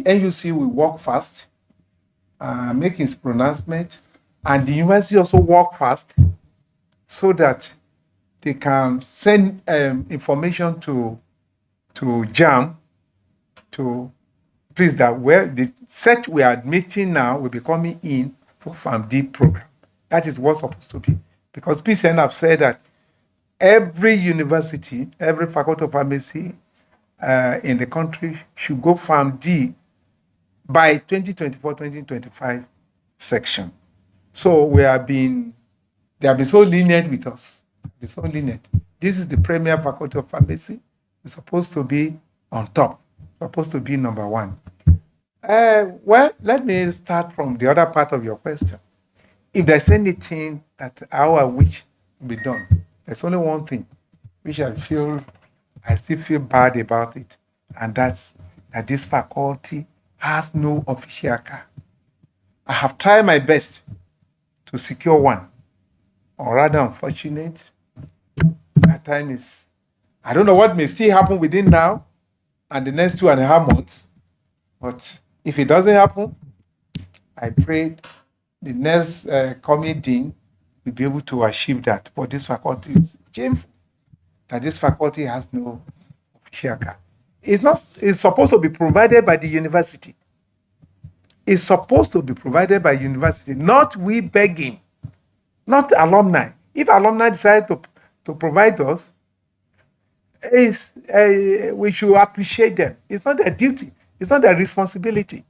NUC will work fast, make its pronouncement, and the university also work fast so that they can send information to JAM to please that where the set we are admitting now will be coming in for Farm D program. That is what's supposed to be. Because PCN have said that every university, every faculty of pharmacy in the country should go Farm D by 2024-2025 section. So they have been so lenient with us. They're so lenient. This is the premier faculty of pharmacy. It's supposed to be on top, supposed to be number one. Well, let me start from the other part of your question. If there's anything that I wish to be done, there's only one thing which I still feel bad about it, and that's that this faculty has no official car. I have tried my best to secure one, or rather unfortunate. That time is, I don't know what may still happen within now and the next 2.5 months, but if it doesn't happen, I pray the next coming dean will be able to achieve that. But this faculty is shameful that this faculty has no official car. It's supposed to be provided by the university. It's supposed to be provided by university, not we begging, not alumni. If alumni decide to provide us, we should appreciate them. It's not their duty. It's not their responsibility.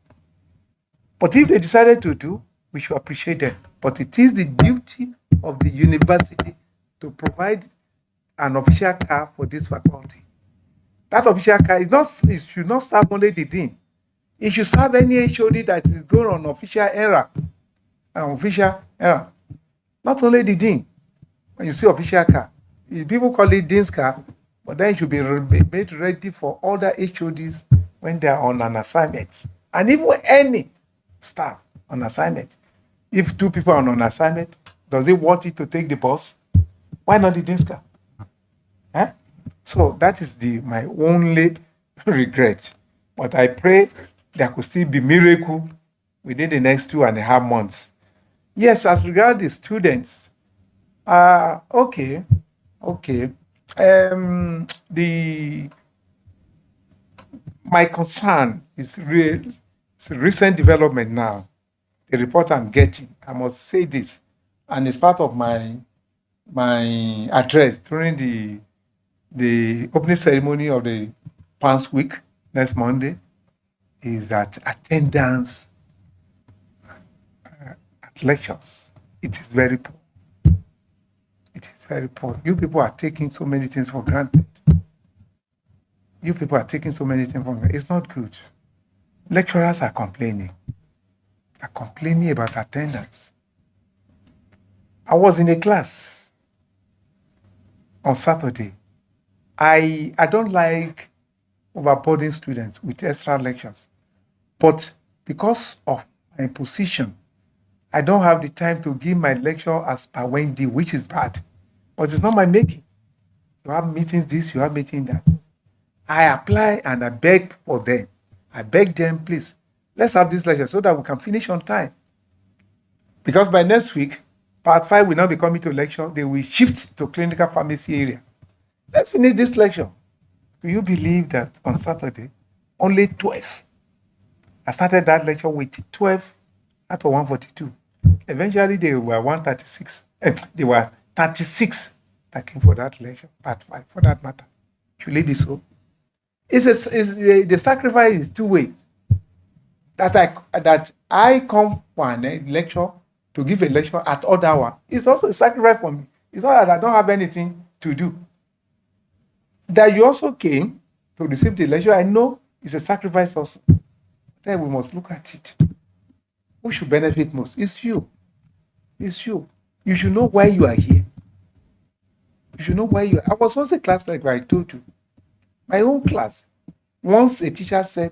But if they decided to do, we should appreciate them. But it is the duty of the university to provide an official car for this faculty. That official car it should not serve only the dean. It should serve any HOD that is going on official error. Not only the dean. When you see official car, people call it dean's car, but then it should be made ready for other HODs when they are on an assignment. And even any staff on assignment. If 2 people are on an assignment, does it want it to take the bus? Why not the dean's car? Huh? So that is my only regret. But I pray there could still be miracle within the next 2.5 months. Yes, as regards the students, okay. My concern is it's a recent development now. The report I'm getting, I must say this, and it's part of my address during the opening ceremony of the past week, next Monday, is that attendance at lectures, it is very poor. Very poor. You people are taking so many things for granted. You people are taking so many things for granted. It's not good. Lecturers are complaining. Are complaining about attendance. I was in a class on Saturday. I don't like overburdening students with extra lectures. But because of my position, I don't have the time to give my lecture as per Wendy, which is bad. But it's not my making. You have meetings this, you have meeting that. I apply and I beg for them. I beg them, please, let's have this lecture so that we can finish on time. Because by next week, part 5 will not be coming to lecture. They will shift to clinical pharmacy area. Let's finish this lecture. Do you believe that on Saturday, only 12? I started that lecture with 12 out of 142. Eventually, they were 136. They were 36 that came for that lecture, part 5, for that matter. Should it be so? The sacrifice is two ways. That I come for a lecture to give a lecture at odd hour. It's also a sacrifice for me. It's not that I don't have anything to do. That you also came to receive the lecture, I know it's a sacrifice also. Then we must look at it. Who should benefit most? It's you. It's you. You should know why you are here. You should know why you are. I was once a class like I told you. My own class. Once a teacher said,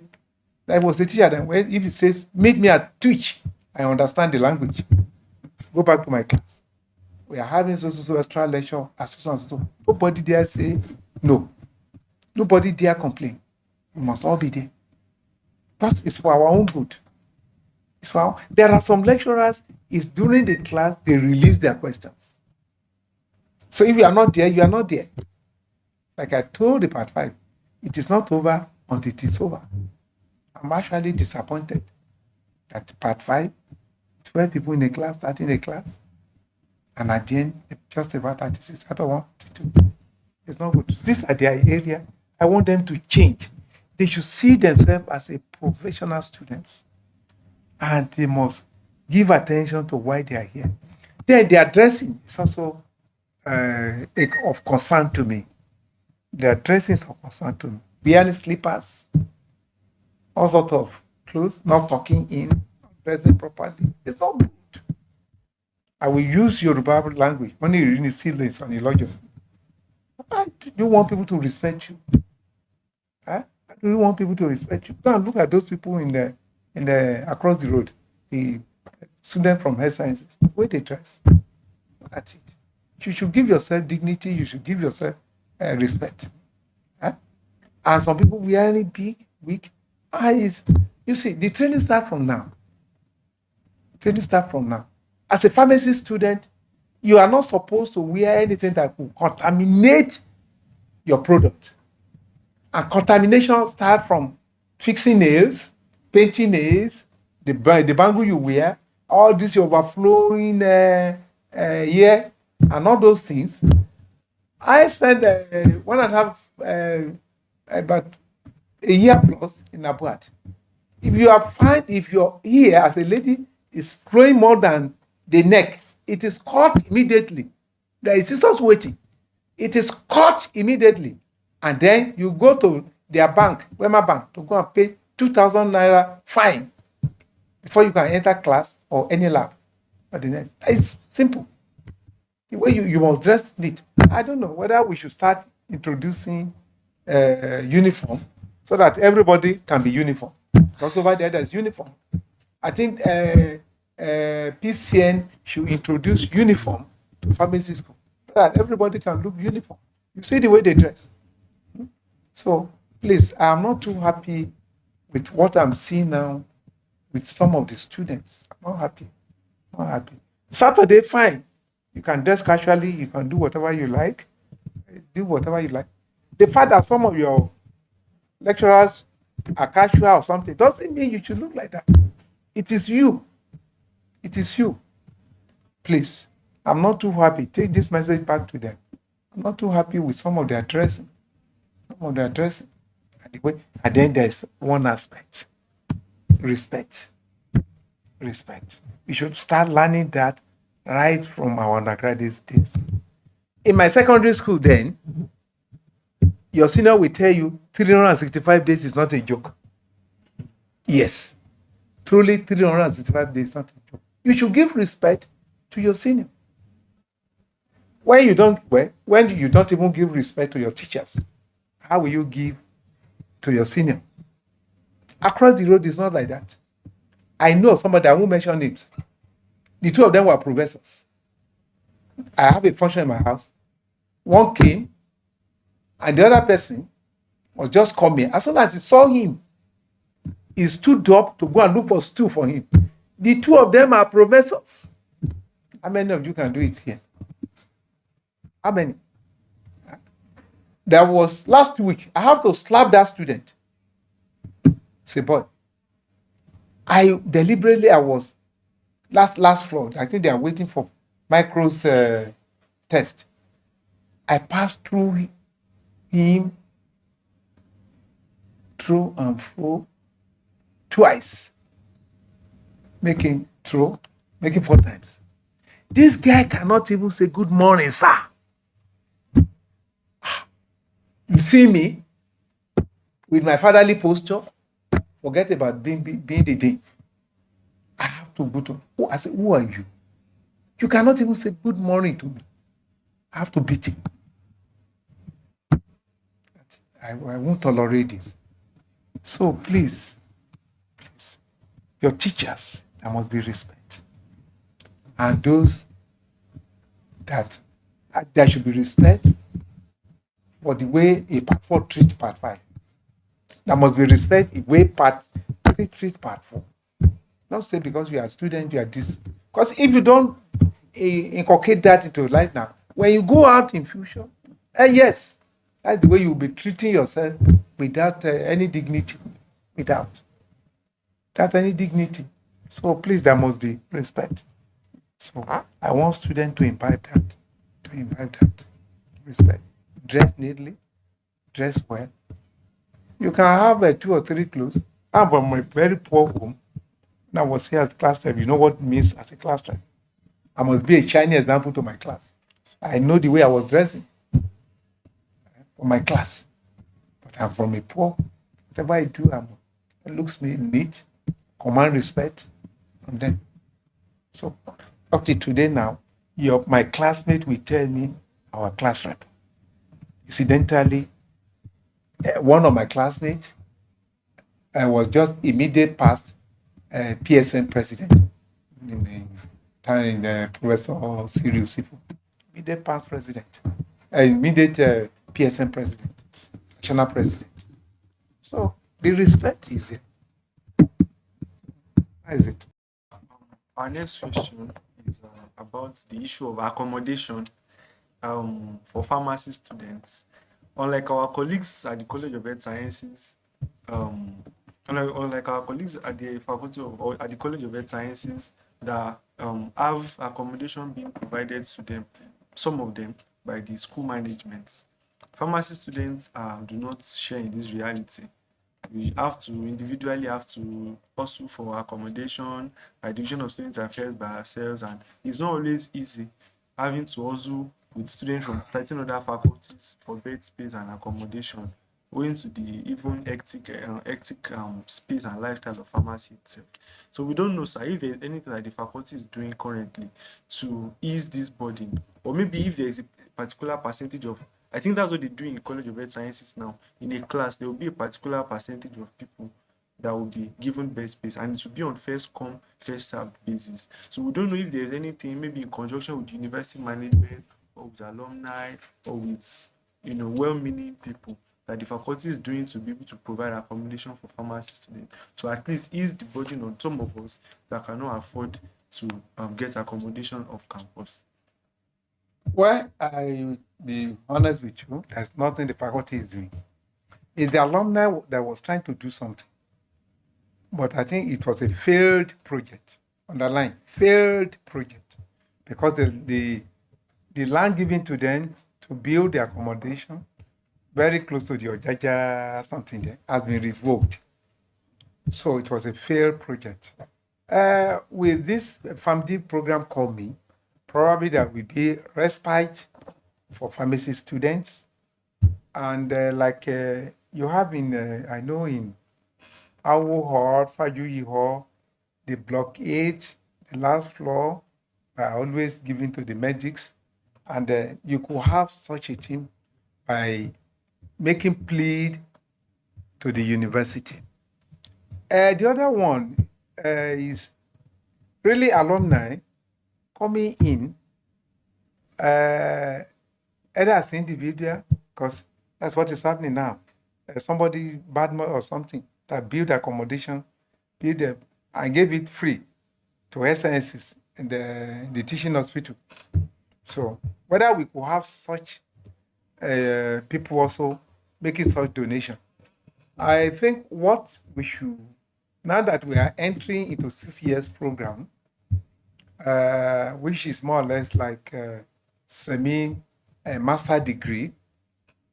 I was a teacher, then if he says, meet me at Twitch, I understand the language. Go back to my class. We are having so extra lecture, so. Nobody dare say no. Nobody dare complain. We must all be there. Because it's for our own good. There are some lecturers, it's during the class, they release their questions. So if you are not there, you are not there. Like I told the part 5, it is not over until it is over. I'm actually disappointed that part 5, 12 people in the class, starting the class, and at the end, just about 36 out of 152. It's not good. This is their area. I want them to change. They should see themselves as a professional students, and they must give attention to why they are here. Then their dressing is also of concern to me. Their dressing is of concern to me. Wearing slippers, all sorts of clothes, not talking in, not dressing properly. It's not good. I will use Yoruba language. When you read the on the do you want people to respect you? Huh? Do you want people to respect you? Go and look at those people in the across the road, the student from health sciences, the way they dress. Look at it. You should give yourself dignity. You should give yourself respect. Huh? And some people wearing big, weak eyes. You see, the training starts from now. Training starts from now. As a pharmacy student, you are not supposed to wear anything that will contaminate your product. And contamination starts from fixing nails, painting nails, the bangle you wear, all this overflowing here, and all those things. I spent 1.5 about a year plus in Abuad. If your ear as a lady is flowing more than the neck, it is cut immediately. There is sisters waiting. It is cut immediately. And then you go to their bank, Wema Bank, to go and pay 2,000 naira fine before you can enter class or any lab. But the next, it's simple. The way you must dress neat. I don't know whether we should start introducing uniform so that everybody can be uniform. Because over there's uniform. I think PCN should introduce uniform to pharmacy school so that everybody can look uniform. You see the way they dress. So please, I'm not too happy with what I'm seeing now with some of the students. I'm not happy. Not happy. Saturday, fine. You can dress casually. You can do whatever you like. Do whatever you like. The fact that some of your lecturers are casual or something doesn't mean you should look like that. It is you. It is you. Please, I'm not too happy. Take this message back to them. I'm not too happy with some of their dressing. Some of their dressing. And then there's one aspect. Respect. Respect. We should start learning that right from our undergraduate days. In my secondary school then, your senior will tell you 365 days is not a joke. Yes, truly 365 days is not a joke. You should give respect to your senior. When you don't even give respect to your teachers, how will you give to your senior? Across the road is not like that. I know of somebody, I won't mention names. The two of them were professors. I have a function in my house. One came, and the other person was just coming. As soon as he saw him, he stood up to go and look for stool for him. The two of them are professors. How many of you can do it here? How many? There was last week, I have to slap that student. Say, boy, I was last floor. I think they are waiting for micros test. I passed through him, through and through twice, making 4 times. This guy cannot even say good morning, sir. You see me with my fatherly posture, forget about being the dean. I have to go to, I say, who are you? You cannot even say good morning to me. I have to beat him. I won't tolerate this. So please, your teachers, there must be respect. And those that there should be respect for the way a part 4 treats part 5. There must be respect the way part 3 treats part 4. Not say because you are a student, you are this. Because if you don't inculcate that into life now, when you go out in future, yes, that's the way you'll be treating yourself without any dignity. Without any dignity. So please, there must be respect. So I want students to imbibe that. Respect. Dress neatly, dress well. You can have 2 or 3 clothes. I'm from a very poor home. When I was here as a class rep, you know what it means as a class rep. I must be a shining example to my class. I know the way I was dressing for my class. But I'm from a poor. Whatever I do, it looks me neat, command respect from them. So up to today now, my classmate will tell me our class rep. Incidentally, one of my classmates was just immediate past PSN president in the time Professor Sirius Sifu. Immediate past president. Immediate PSN president, national president. So the respect is there. How is it? Our next question is about the issue of accommodation for pharmacy students. Unlike our colleagues at the College of Health Sciences, unlike our colleagues at the Faculty of or at the College of Health Sciences that have accommodation being provided to them, some of them by the school management. Pharmacy students do not share in this reality. We have to individually have to hustle for accommodation by division of student affairs by ourselves, and it's not always easy having to hustle with students from 13 other faculties for bed space and accommodation, owing to the even hectic space and lifestyle of pharmacy itself. So we don't know, sir, if there's anything that the faculty is doing currently to ease this burden, or maybe if there is a particular percentage of, I think that's what they do in College of Health Sciences now. In a class, there will be a particular percentage of people that will be given bed space, and it will be on first come, first served basis. So we don't know if there's anything, maybe in conjunction with the university management or with alumni or with well-meaning people that the faculty is doing to be able to provide accommodation for pharmacy students. So at least ease the burden on some of us that cannot afford to get accommodation off campus. Well, I will be honest with you, there's nothing the faculty is doing. It's the alumni that was trying to do something. But I think it was a failed project. Underline, failed project. Because the land given to them to build the accommodation very close to the Ojaja something there has been revoked. So it was a failed project. With this FAMD program called me, probably there will be respite for pharmacy students. And like you have in, I know in Awo Hall, Fajuyi Hall, the block 8, the last floor, are always given to the medics. And you could have such a team by making plead to the university. The other one is really alumni coming in either as individual, because that's what is happening now. Somebody, Badman or something, that built accommodation, built them, and gave it free to SNSs in the teaching hospital. So whether we could have such people also making such donation. I think what we should, now that we are entering into 6 years program, which is more or less like master degree,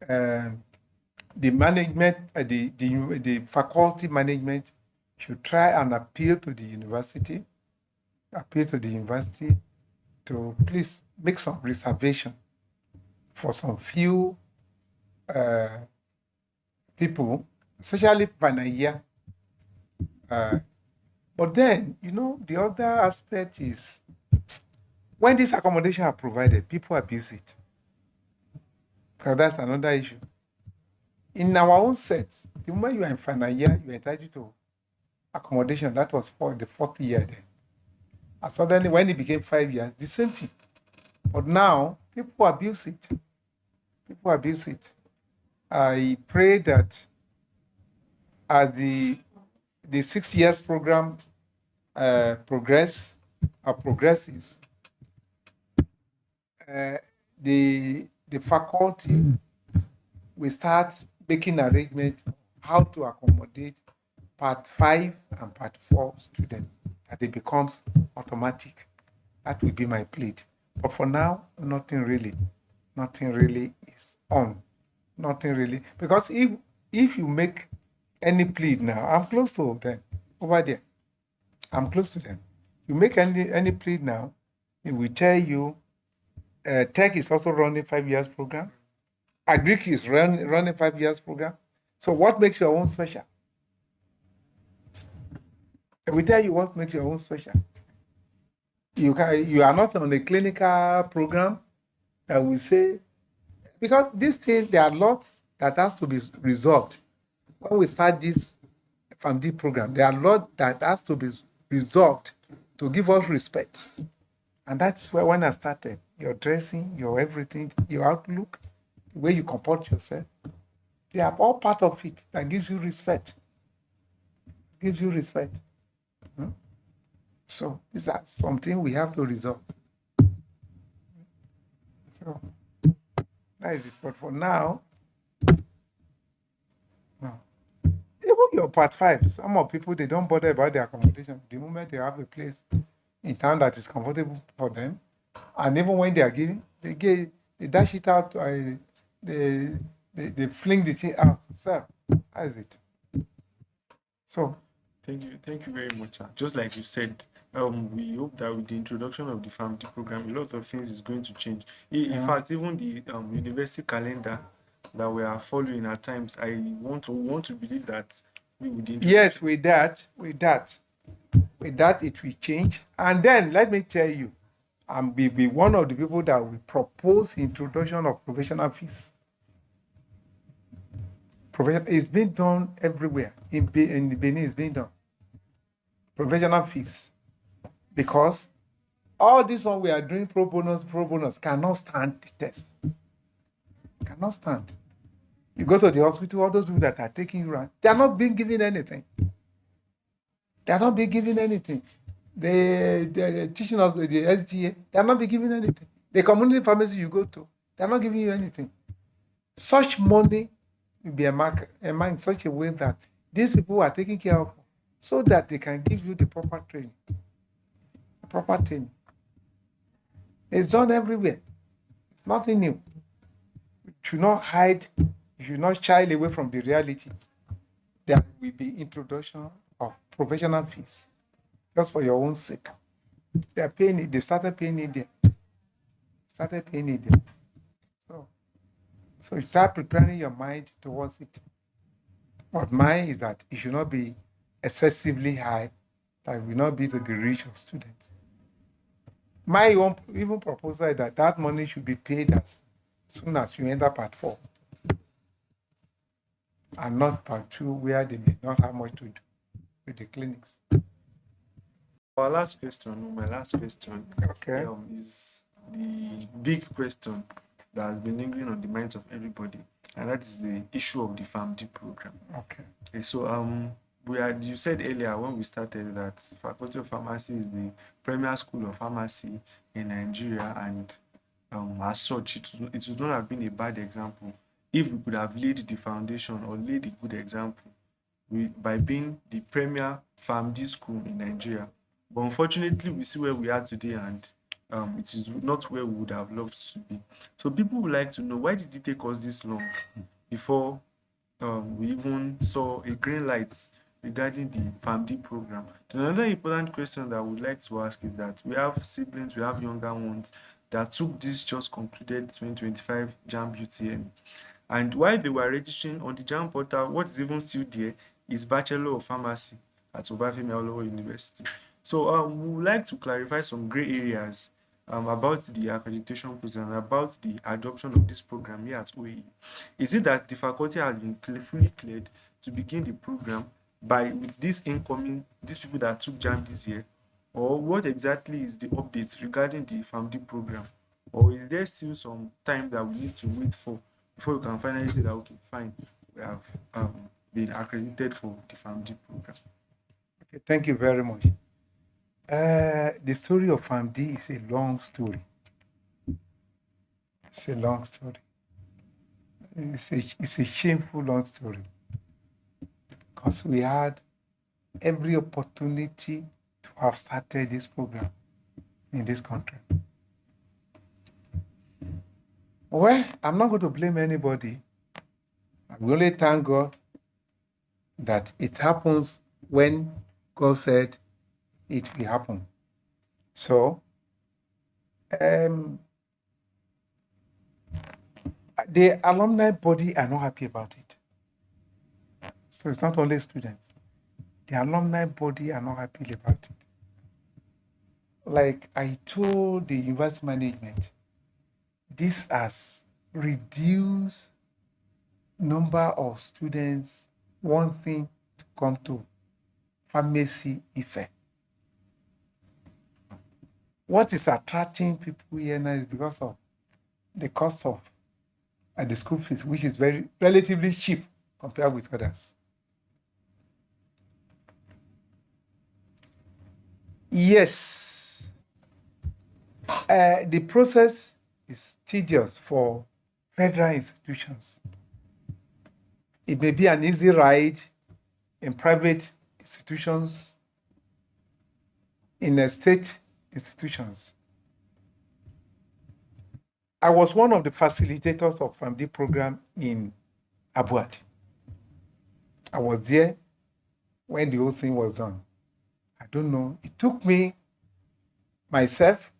the management, the faculty management should try and appeal to the university to please make some reservation for some few people, especially final year. But then, the other aspect is when this accommodation are provided, people abuse it. Because that's another issue. In our own sets, the moment you are in final year, you're entitled to accommodation. That was for the 4th year then. And suddenly, when it became 5 years, the same thing. But now, people abuse it. I pray that as the 6 years program progresses, the faculty will start making arrangements how to accommodate part 5 and part 4 students, that it becomes automatic. That will be my plea. But for now, nothing really is on. Nothing really. Because if you make any plea now, I'm close to them over there. I'm close to them. You make any plea now, it will tell you Tech is also running 5 years program. Agric is running 5 years program. So what makes your own special? We tell you what makes your own special. You are not on the clinical program. I will say, because this thing, there are lots that has to be resolved. When we start this FAMD program, there are lots that has to be resolved to give us respect. And that's where when I started, your dressing, your everything, your outlook, the way you comport yourself, they are all part of it that gives you respect. So these are something we have to resolve. So that is it. But for now, no. Even your part 5, some of people, they don't bother about their accommodation. The moment they have a place in town that is comfortable for them, and even when they are giving, they dash it out, they fling the thing out. Sir, how is it? So Thank you very much, sir. Just like you said, we hope that with the introduction of the family program, a lot of things is going to change. In fact, even the university calendar that we are following at times, I want to believe that we would introduce. Yes, with that, it will change. And then let me tell you, I'm be one of the people that will propose introduction of professional fees. It's been done everywhere. In Benin, it's been done. Professional fees. Because all this one we are doing pro bonus cannot stand the test. Cannot stand. You go to the hospital, all those people that are taking you around, they are not being given anything. The teaching us, the SDA, they are not being given anything. The community pharmacy you go to, they are not giving you anything. Such money will be earmarked in such a way that these people are taken care of so that they can give you the proper training. It's done everywhere. It's nothing new. You should not hide. You should not shy away from the reality. There will be introduction of professional fees, just for your own sake. They are paying it. They started paying it there. So So you start preparing your mind towards it. But mine is that it should not be excessively high, that will not be to the reach of students. My even proposal is that money should be paid as soon as you enter part 4 and not part 2, where they may not have much to do with the clinics. Our last question, my last question, Okay. is the big question that has been lingering on the minds of everybody, and that is the issue of the PharmD program. Okay. So you said earlier when we started that Faculty of Pharmacy is the premier school of pharmacy in Nigeria, and as such, it would not have been a bad example if we could have laid the foundation or laid a good example by being the premier PharmD school in Nigeria. But unfortunately, we see where we are today, and it is not where we would have loved to be. So people would like to know, why did it take us this long before we even saw a green light regarding the PharmD program? Another important question that I would like to ask is that we have siblings, we have younger ones that took this just concluded 2025 JAMB UTM. And while they were registering on the JAMB portal, what is even still there is Bachelor of Pharmacy at Obafemi Awolowo University. So we would like to clarify some gray areas about the accreditation process and about the adoption of this program here at OAE. Is it that the faculty has been fully cleared to begin the program with these people that took JAMB this year? Or what exactly is the update regarding the PharmD program? Or is there still some time that we need to wait for before we can finally say that, okay, fine, we have been accredited for the PharmD program? Okay, thank you very much. The story of PharmD is a long story. It's a long story. It's a shameful long story, because we had every opportunity to have started this program in this country. Well, I'm not going to blame anybody. I will only thank God that it happens when God said it will happen. So, the alumni body are not happy about it. So it's not only students. The alumni body are not happy about it. Like I told the university management, this has reduced number of students wanting to come to pharmacy Ife. What is attracting people here now is because of the cost of the school fees, which is very relatively cheap compared with others. Yes, the process is tedious for federal institutions. It may be an easy ride in private institutions, in state institutions. I was one of the facilitators of PharmD program in Abuad. I was there when the whole thing was done. I don't know. It took me, myself,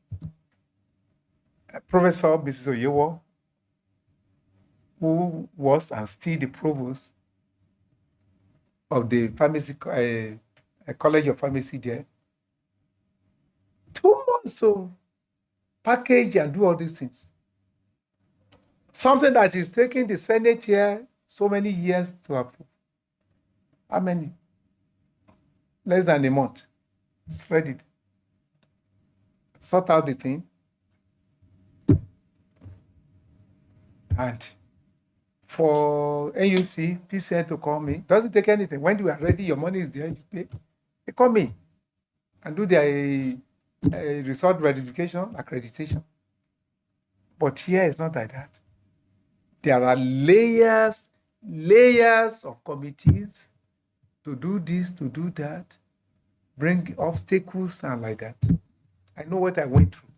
Professor Mrs. Oyewo, who was and still the provost of the pharmacy College of Pharmacy there, 2 months to package and do all these things. Something that is taking the Senate here so many years to approve. How many? Less than a month. It's ready. Sort out the thing. And for NUC, PCN to call me, doesn't take anything. When you are ready, your money is there, you pay. They call me and do their result verification, accreditation. But here it's not like that. There are layers of committees to do this, to do that, bring obstacles and like that. I know what I went through.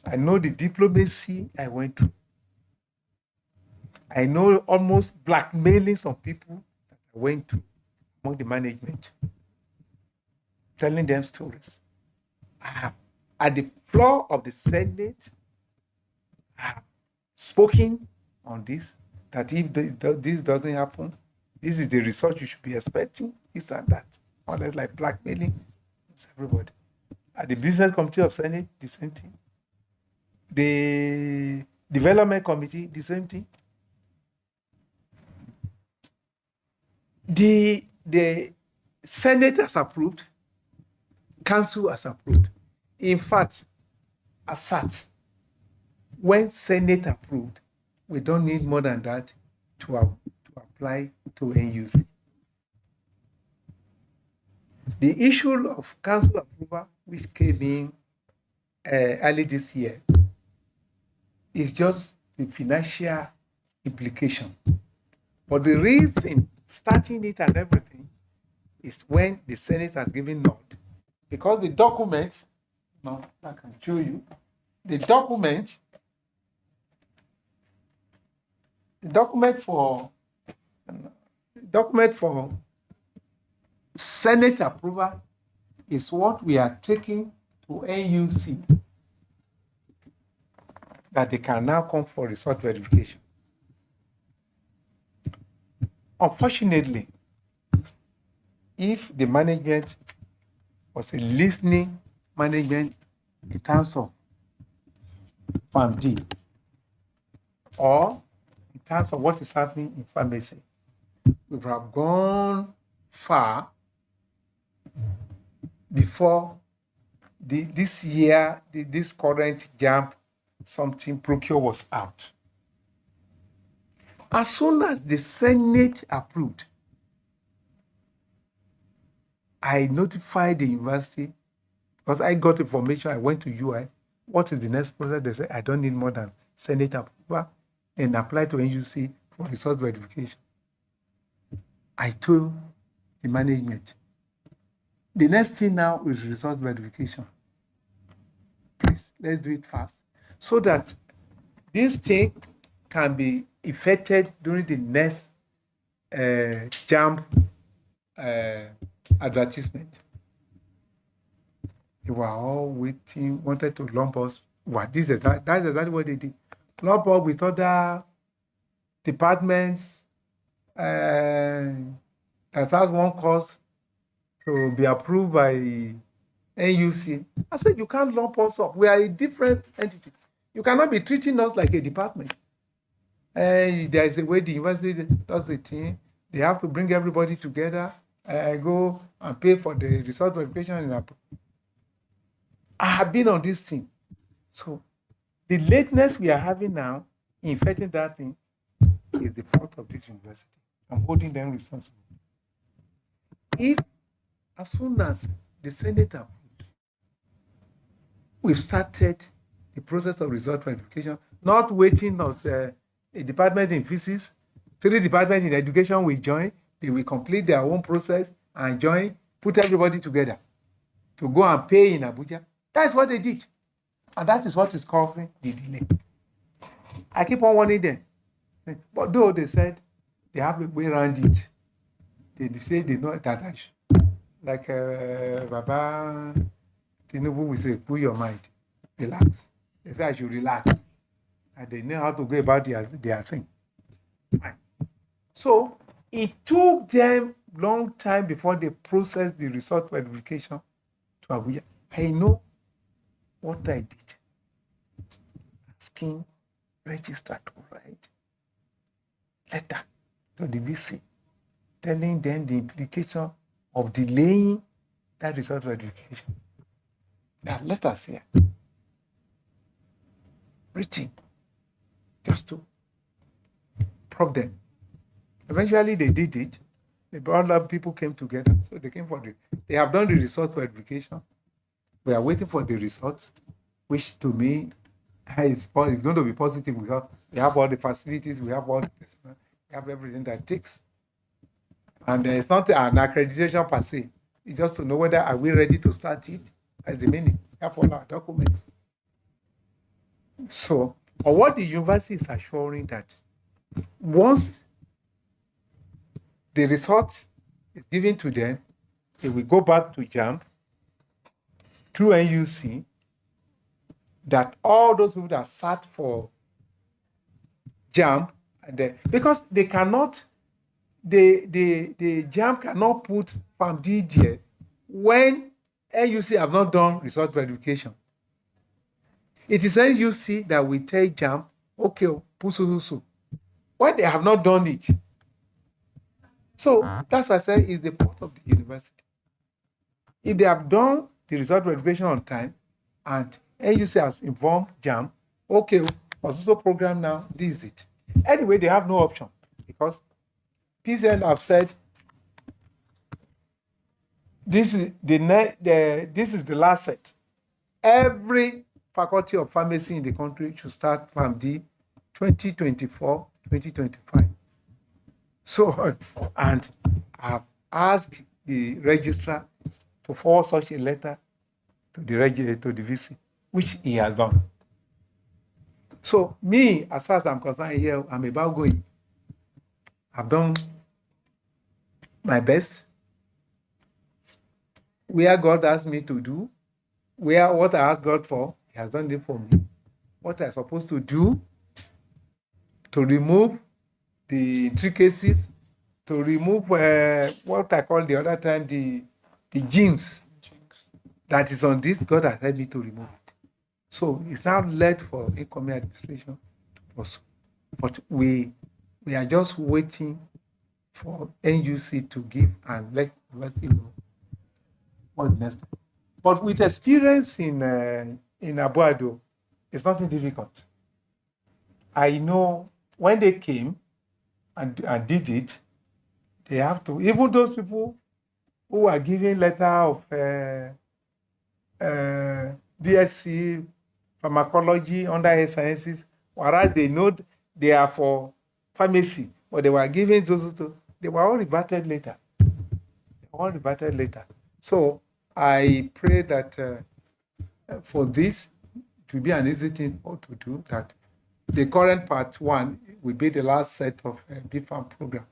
I know the diplomacy I went through. I know almost blackmailing some people that I went through among the management, telling them stories. I have, at the floor of the Senate, I have spoken on this, that if this doesn't happen, this is the result you should be expecting, this and that. More or less like blackmailing. It's everybody. At the Business Committee of Senate, the same thing. The Development Committee, the same thing. The Senate has approved, Council has approved. In fact, ASAT, when Senate approved, we don't need more than that to apply to NUC. The issue of council approval, which came in early this year, is just the financial implication. But the real thing, starting it and everything, is when the Senate has given nod. Because the document, now I can show you, the document for Senate approval is what we are taking to NUC, that they can now come for result verification. Unfortunately, if the management was a listening management in terms of Farm D, or in terms of what is happening in pharmacy, we would have gone far before this year, this current JAMB something procure was out. As soon as the Senate approved, I notified the university, because I got information, I went to UI, what is the next process? They said, I don't need more than Senate approval, and apply to NUC for resource verification. I told the management, the next thing now is resource verification. Please, let's do it fast, so that this thing can be effected during the next JAMB advertisement. They were all waiting, wanted to lump us. That's exactly what they did. Lump up with other departments that has one course to be approved by NUC. I said, you can't lump us up. We are a different entity. You cannot be treating us like a department. There is a way the university does the thing. They have to bring everybody together, go and pay for the result verification. I have been on this thing. So the lateness we are having now in effecting that thing is the fault of this university. I'm holding them responsible. If, as soon as the Senate approved, we've started the process of result verification, not waiting on a department in physics, 3 departments in education will join, they will complete their own process and join, put everybody together to go and pay in Abuja. That's what they did. And that is what is causing the delay. I keep on warning them. But though they said they have a way around it, they say they know that I should. Like Baba Tinubu will say, cool your mind, relax. They say I should relax. And they know how to go about their thing. Fine. So it took them long time before they processed the result verification to Abuja. I know what I did. Asking registrar to write letter to the VC, telling them the implication of delaying that result verification. There are letters here, written, just to prop them. Eventually, they did it. The broad people came together, so they came for they have done the result verification. We are waiting for the results, which to me is going to be positive because we have all the facilities, we have all the personnel, we have everything that it takes. And it's not an accreditation per se. It's just to know whether are we ready to start it. That's the meaning. We have all our documents. So, or what the university is assuring that once the result is given to them, they will go back to JAMB through NUC, that all those people that sat for JAMB And then, because they cannot, the JAMB cannot put Farm D there when NUC have not done result verification. It is NUC that will tell JAMB, okay, put so. When they have not done it. So that's why I say it's the fault of the university. If they have done the result verification on time and NUC has informed JAMB, okay, for so program now, this is it. Anyway, they have no option because PCN have said this is the last set. Every faculty of pharmacy in the country should start Farm D 2024, 2025. So, and I've asked the registrar to forward such a letter to the VC, which he has done. So me, as far as I'm concerned here, I'm about going. I've done my best. Where God asked me to do, what I asked God for, He has done it for me. What I'm supposed to do to remove the intricacies, to remove what I call the other time the genes that is on this, God has helped me to remove it. So it's now left for incoming administration to pursue. But we are just waiting for NUC to give and let the university know what next. But with experience in Abuado, it's nothing difficult. I know when they came and did it, they have to, even those people who are giving letter of BSc pharmacology under health sciences, whereas they know they are for pharmacy, but they were giving those, they were all reverted later. So I pray that for this, it will be an easy thing to do, that the current part 1 will be the last set of BFAM program.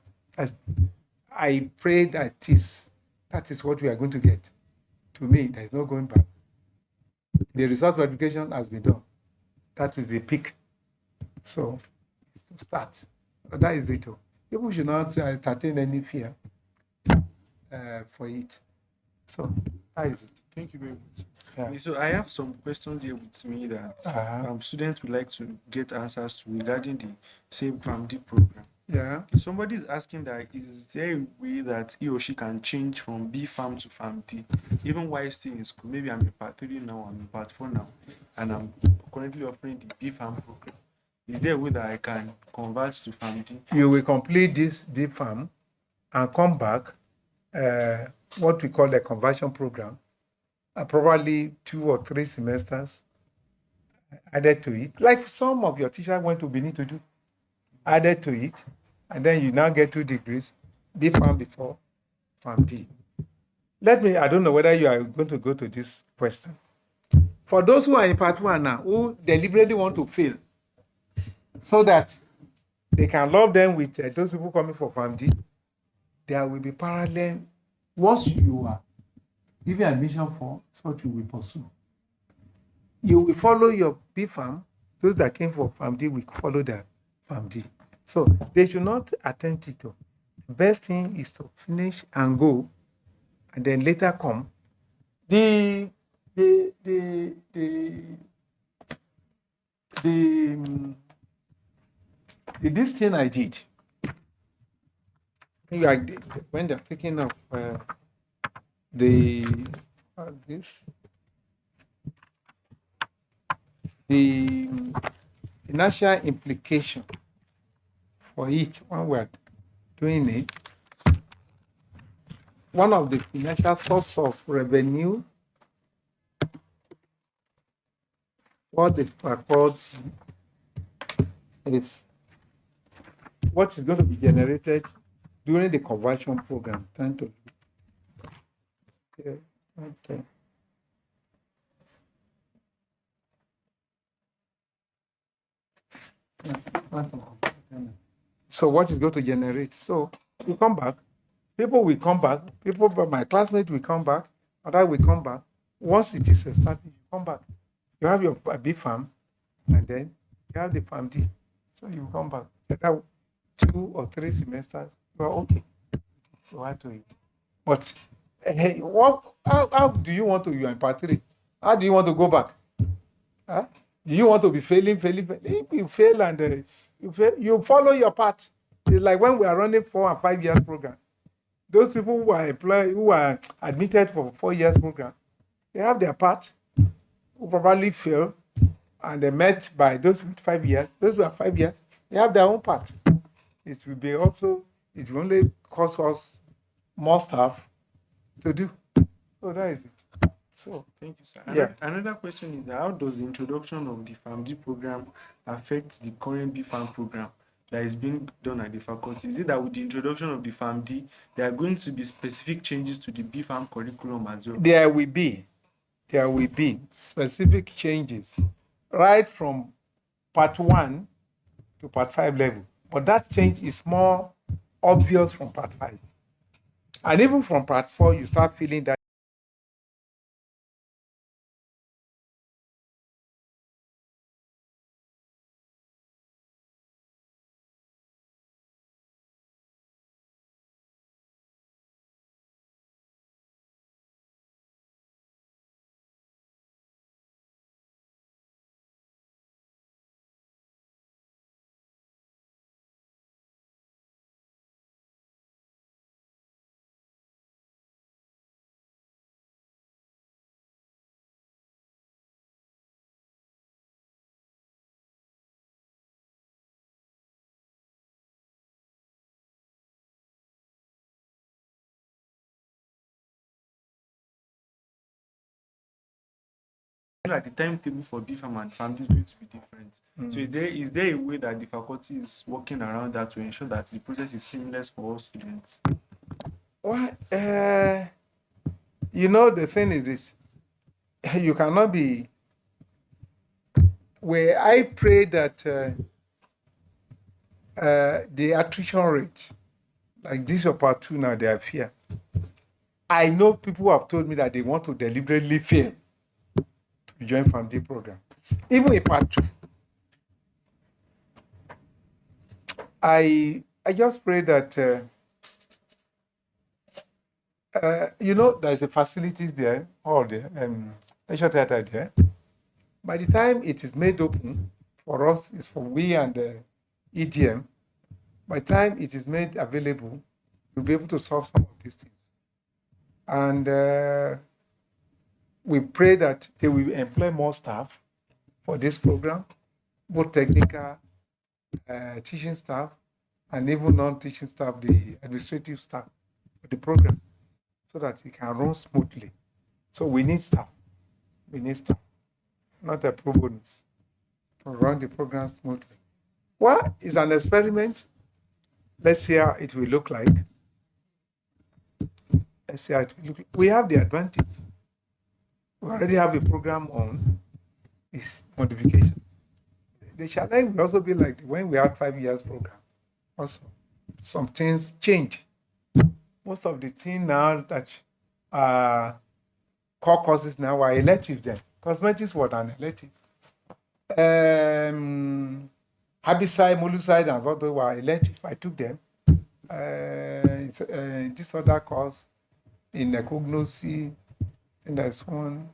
I pray that that is what we are going to get. To me, there is no going back. The result verification has been done. That is the peak. So it's to start. But that is it. People should not entertain any fear for it. So that is it. Thank you very much. Yeah. Okay, so I have some questions here with me that students would like to get answers to regarding the same FAMD program. Yeah. Somebody is asking that is there a way that he or she can change from B farm to FAMD even while still in school? Maybe I'm in part 3 now, I'm in part 4 now, and I'm currently offering the B farm program. Is there a way that I can convert to FAMD? You will complete this B farm and come back, what we call the conversion program, probably 2 or 3 semesters added to it, like some of your teachers went to Benin to do, added to it, and then you now get 2 degrees, B farm before farm D. I don't know whether you are going to go to this question. For those who are in part 1 now, who deliberately want to fail, so that they can love them with those people coming for farm D, there will be parallel. Once you are given admission for, it's what you will pursue. You will follow your B farm. Those that came for farm D will follow their farm D. So they should not attempt it. The best thing is to finish and go, and then later come. This thing I did, when they're thinking of the financial implication for it when we're doing it, one of the financial source of revenue, what is called, is what is going to be generated during the conversion program. Time to okay. So what is going to generate? So we come back. People will come back. People, my classmates will come back. Other will come back. Once it is established, you come back. You have your B farm, and then you have the farm D. So you come back. 2 or 3 semesters, you are okay. So how to it? But hey, how do you want to? You are in part 3. How do you want to go back? Huh? Do you want to be failing? If you fail and you follow your path. It's like when we are running 4 and 5 years program. Those people who are employed, who are admitted for 4 years program, they have their path. Who probably fail, and they met by those with 5 years. Those who are 5 years, they have their own path. It will be also. It will only cost us more stuff to do. So that is it. So Thank you, sir. yeah. Another question is, how does the introduction of the FAMD program affect the current BFAM program that is being done at the faculty? Is it that with the introduction of the FAMD, there are going to be specific changes to the BFAM curriculum as well? There will be specific changes right from part 1 to part 5 level. But that change is more obvious from part 5. And even from part 4, you start feeling that. Like the timetable for BFAM and FAMD is going to be different. So is there a way that the faculty is working around that to ensure that the process is seamless for all students? Well, the thing is this. You cannot be. Where I pray that the attrition rate, like this or part 2 now, they are fear. I know people who have told me that they want to deliberately fail to join FAMD program. Even in part 2. I just pray that there's a facility there, or the lecture theater there. By the time it is made open for us, it's for we and EDM. By the time it is made available, we'll be able to solve some of these things. And we pray that they will employ more staff for this program, both technical, teaching staff, and even non-teaching staff, the administrative staff for the program, so that it can run smoothly. So we need staff. We need staff, not a pro bonus, to run the program smoothly. Well, it's an experiment. Let's see how it will look like. Let's see how it will look like. We have the advantage. We already have a program on is modification. The challenge will also be like when we had 5 years program. Also, some things change. Most of the things now that core courses now are elective then. Cosmetics was an elective. Herbicide, molecide, and all those were elective. I took them. This other course in the cognosy, and there's one.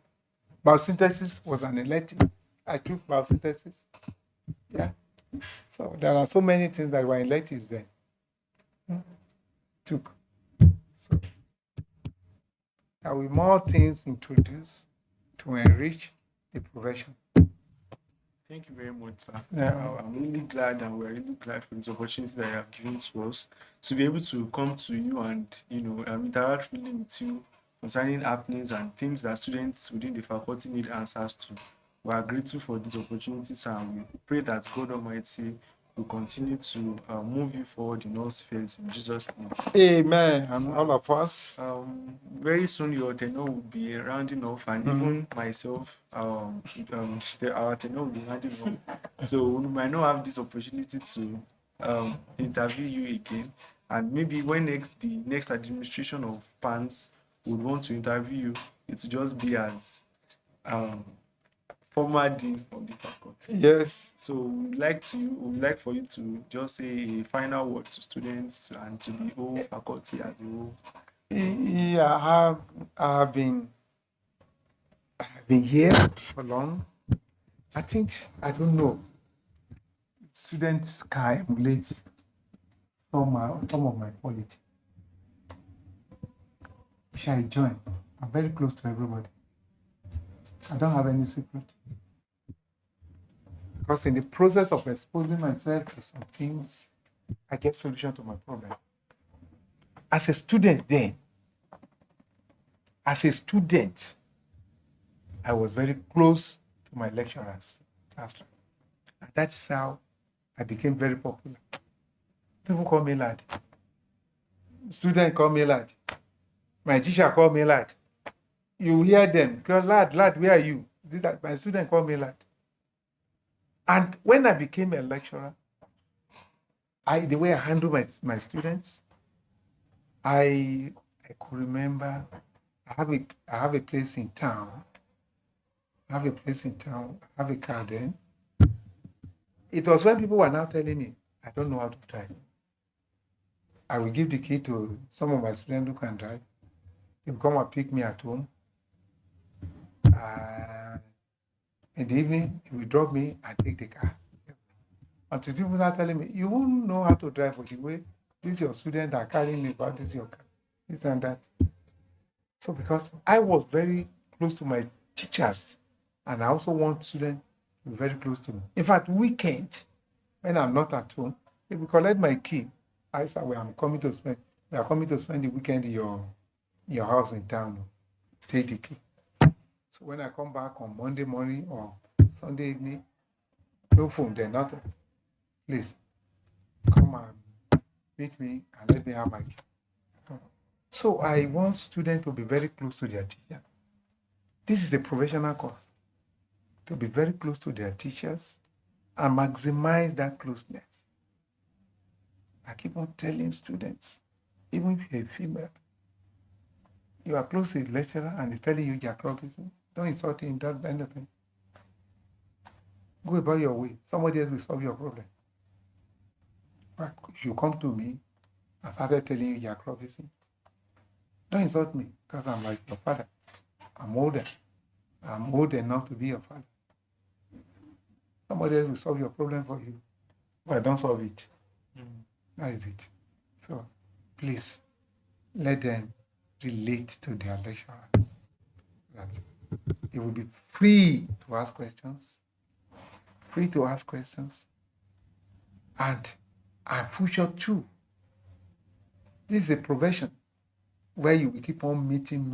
Biosynthesis was an elective. I took biosynthesis. Yeah. So there are so many things that were electives then. Took. So there will be more things introduced to enrich the profession. Thank you very much, sir. Yeah. I'm really glad, and we're really glad for this opportunity that you have given to us to be able to come to you and interact really with you concerning happenings and things that students within the faculty need answers to. We are grateful for this opportunity, sir, and we pray that God Almighty will continue to move you forward in all spheres in Jesus' name. Amen. And all of us. Very soon your tenure will be rounding off, and even myself, our tenure will be rounding off. So we might not have this opportunity to interview you again. And maybe when the next administration of PANS would want to interview you, it will just be as former dean of the faculty. Yes. So we'd like for you to just say a final word to students and to the whole faculty as a whole. Yeah, I've been here for long. I think I don't know. Students can emulate some of my quality. Shall I join? I'm very close to everybody. I don't have any secret. Because in the process of exposing myself to some things, I get solution to my problem. As a student then, as a student, I was very close to my lecturers. And that's how I became very popular. People call me lad. Students call me lad. My teacher call me lad. You hear them, girl, lad, where are you? My student call me lad. And when I became a lecturer, the way I handle my students, I could remember I have a place in town. I have a car then. It was when people were now telling me, I don't know how to drive. I will give the key to some of my students who can drive. They will come and pick me at home. In the evening, he will drop me and take the car. Until people start telling me, you won't know how to drive for the way this your student are carrying me about this your car, this and that. So because I was very close to my teachers, and I also want students to be very close to me. In fact, weekend, when I'm not at home, they will collect my key. I say, well, we are coming to spend the weekend in your house in town. Take the key. So when I come back on Monday morning or Sunday evening, no phone, then nothing. Please come and meet me and let me have my key. So I want students to be very close to their teachers. This is a professional course. To be very close to their teachers and maximize that closeness. I keep on telling students, even if you're a female, you are close to a lecturer and he's telling you you're crossing, don't insult him, don't do anything. Go about your way. Somebody else will solve your problem. But if you come to me and started telling you you're crossing, don't insult me because I'm like your father. I'm older. I'm old enough to be your father. Somebody else will solve your problem for you. But don't solve it. That is it. So please let them relate to their lecturers. That they will be free to ask questions. And I'm future too. This is a profession where you will keep on meeting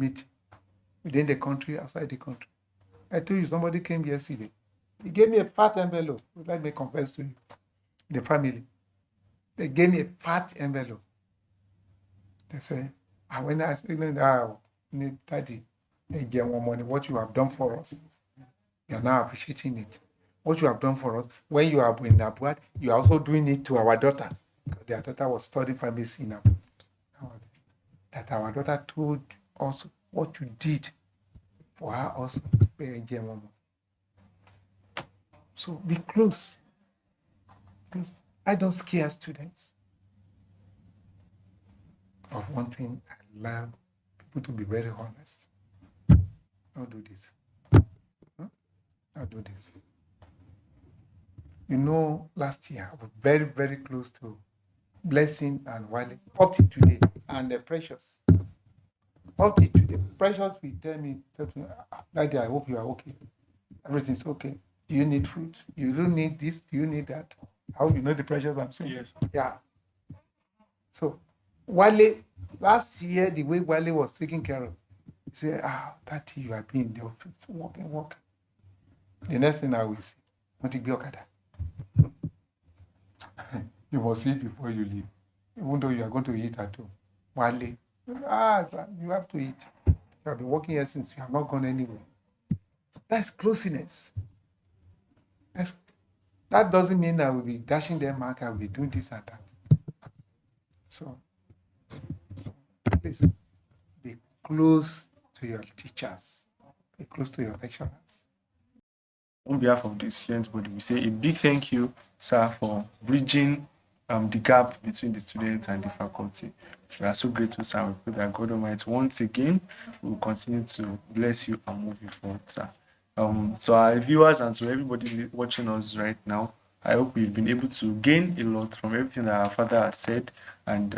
within the country, outside the country. I told you somebody came yesterday. He gave me a fat envelope. Let me confess to you. The family. They gave me a fat envelope. They say, when I said, Daddy, money, what you have done for us, you're now appreciating it. What you have done for us, when you are in abroad, you are also doing it to our daughter. Because their daughter was studying pharmacy in abroad. That our daughter told us what you did for her also. So be close. Because I don't scare students. Of one thing, I love people to be very honest. Don't do this. Don't do this. Last year, I was very, very close to Blessing and Wale, up to today, and Precious. Up to today, Precious will tell me, Daddy, I hope you are okay. Everything's okay. Do you need food? You don't need this? Do you need that? How you know the Precious I'm saying? Yes. Yeah. So, Wale, last year, the way Wale was taken care of, he said, Daddy, you have been in the office, working. The next thing I will see, want to be Okada. You must eat before you leave, even though you are going to eat at home. Wale, sir, you have to eat. You have been working here since you have not gone anywhere. That's closeness. That doesn't mean I will be dashing them mark, I will be doing this and that. So please be close to your teachers, be close to your lecturers. on behalf of the student body, we say a big thank you, sir, for bridging the gap between the students and the faculty. We are so grateful, sir. We pray that God Almighty once again will continue to bless you and move you forward, sir. To our viewers and to everybody watching us right now, I hope we've been able to gain a lot from everything that our father has said, and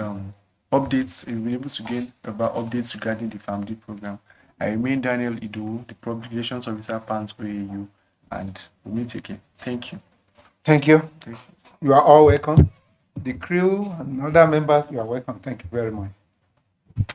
updates. We've been able to gain about updates regarding the family program. I remain Daniel Idu, the Public Relations Officer, PANS OAU, and we'll meet again. Thank you. Thank you. Thank you. You are all welcome. The crew and other members, you are welcome. Thank you very much.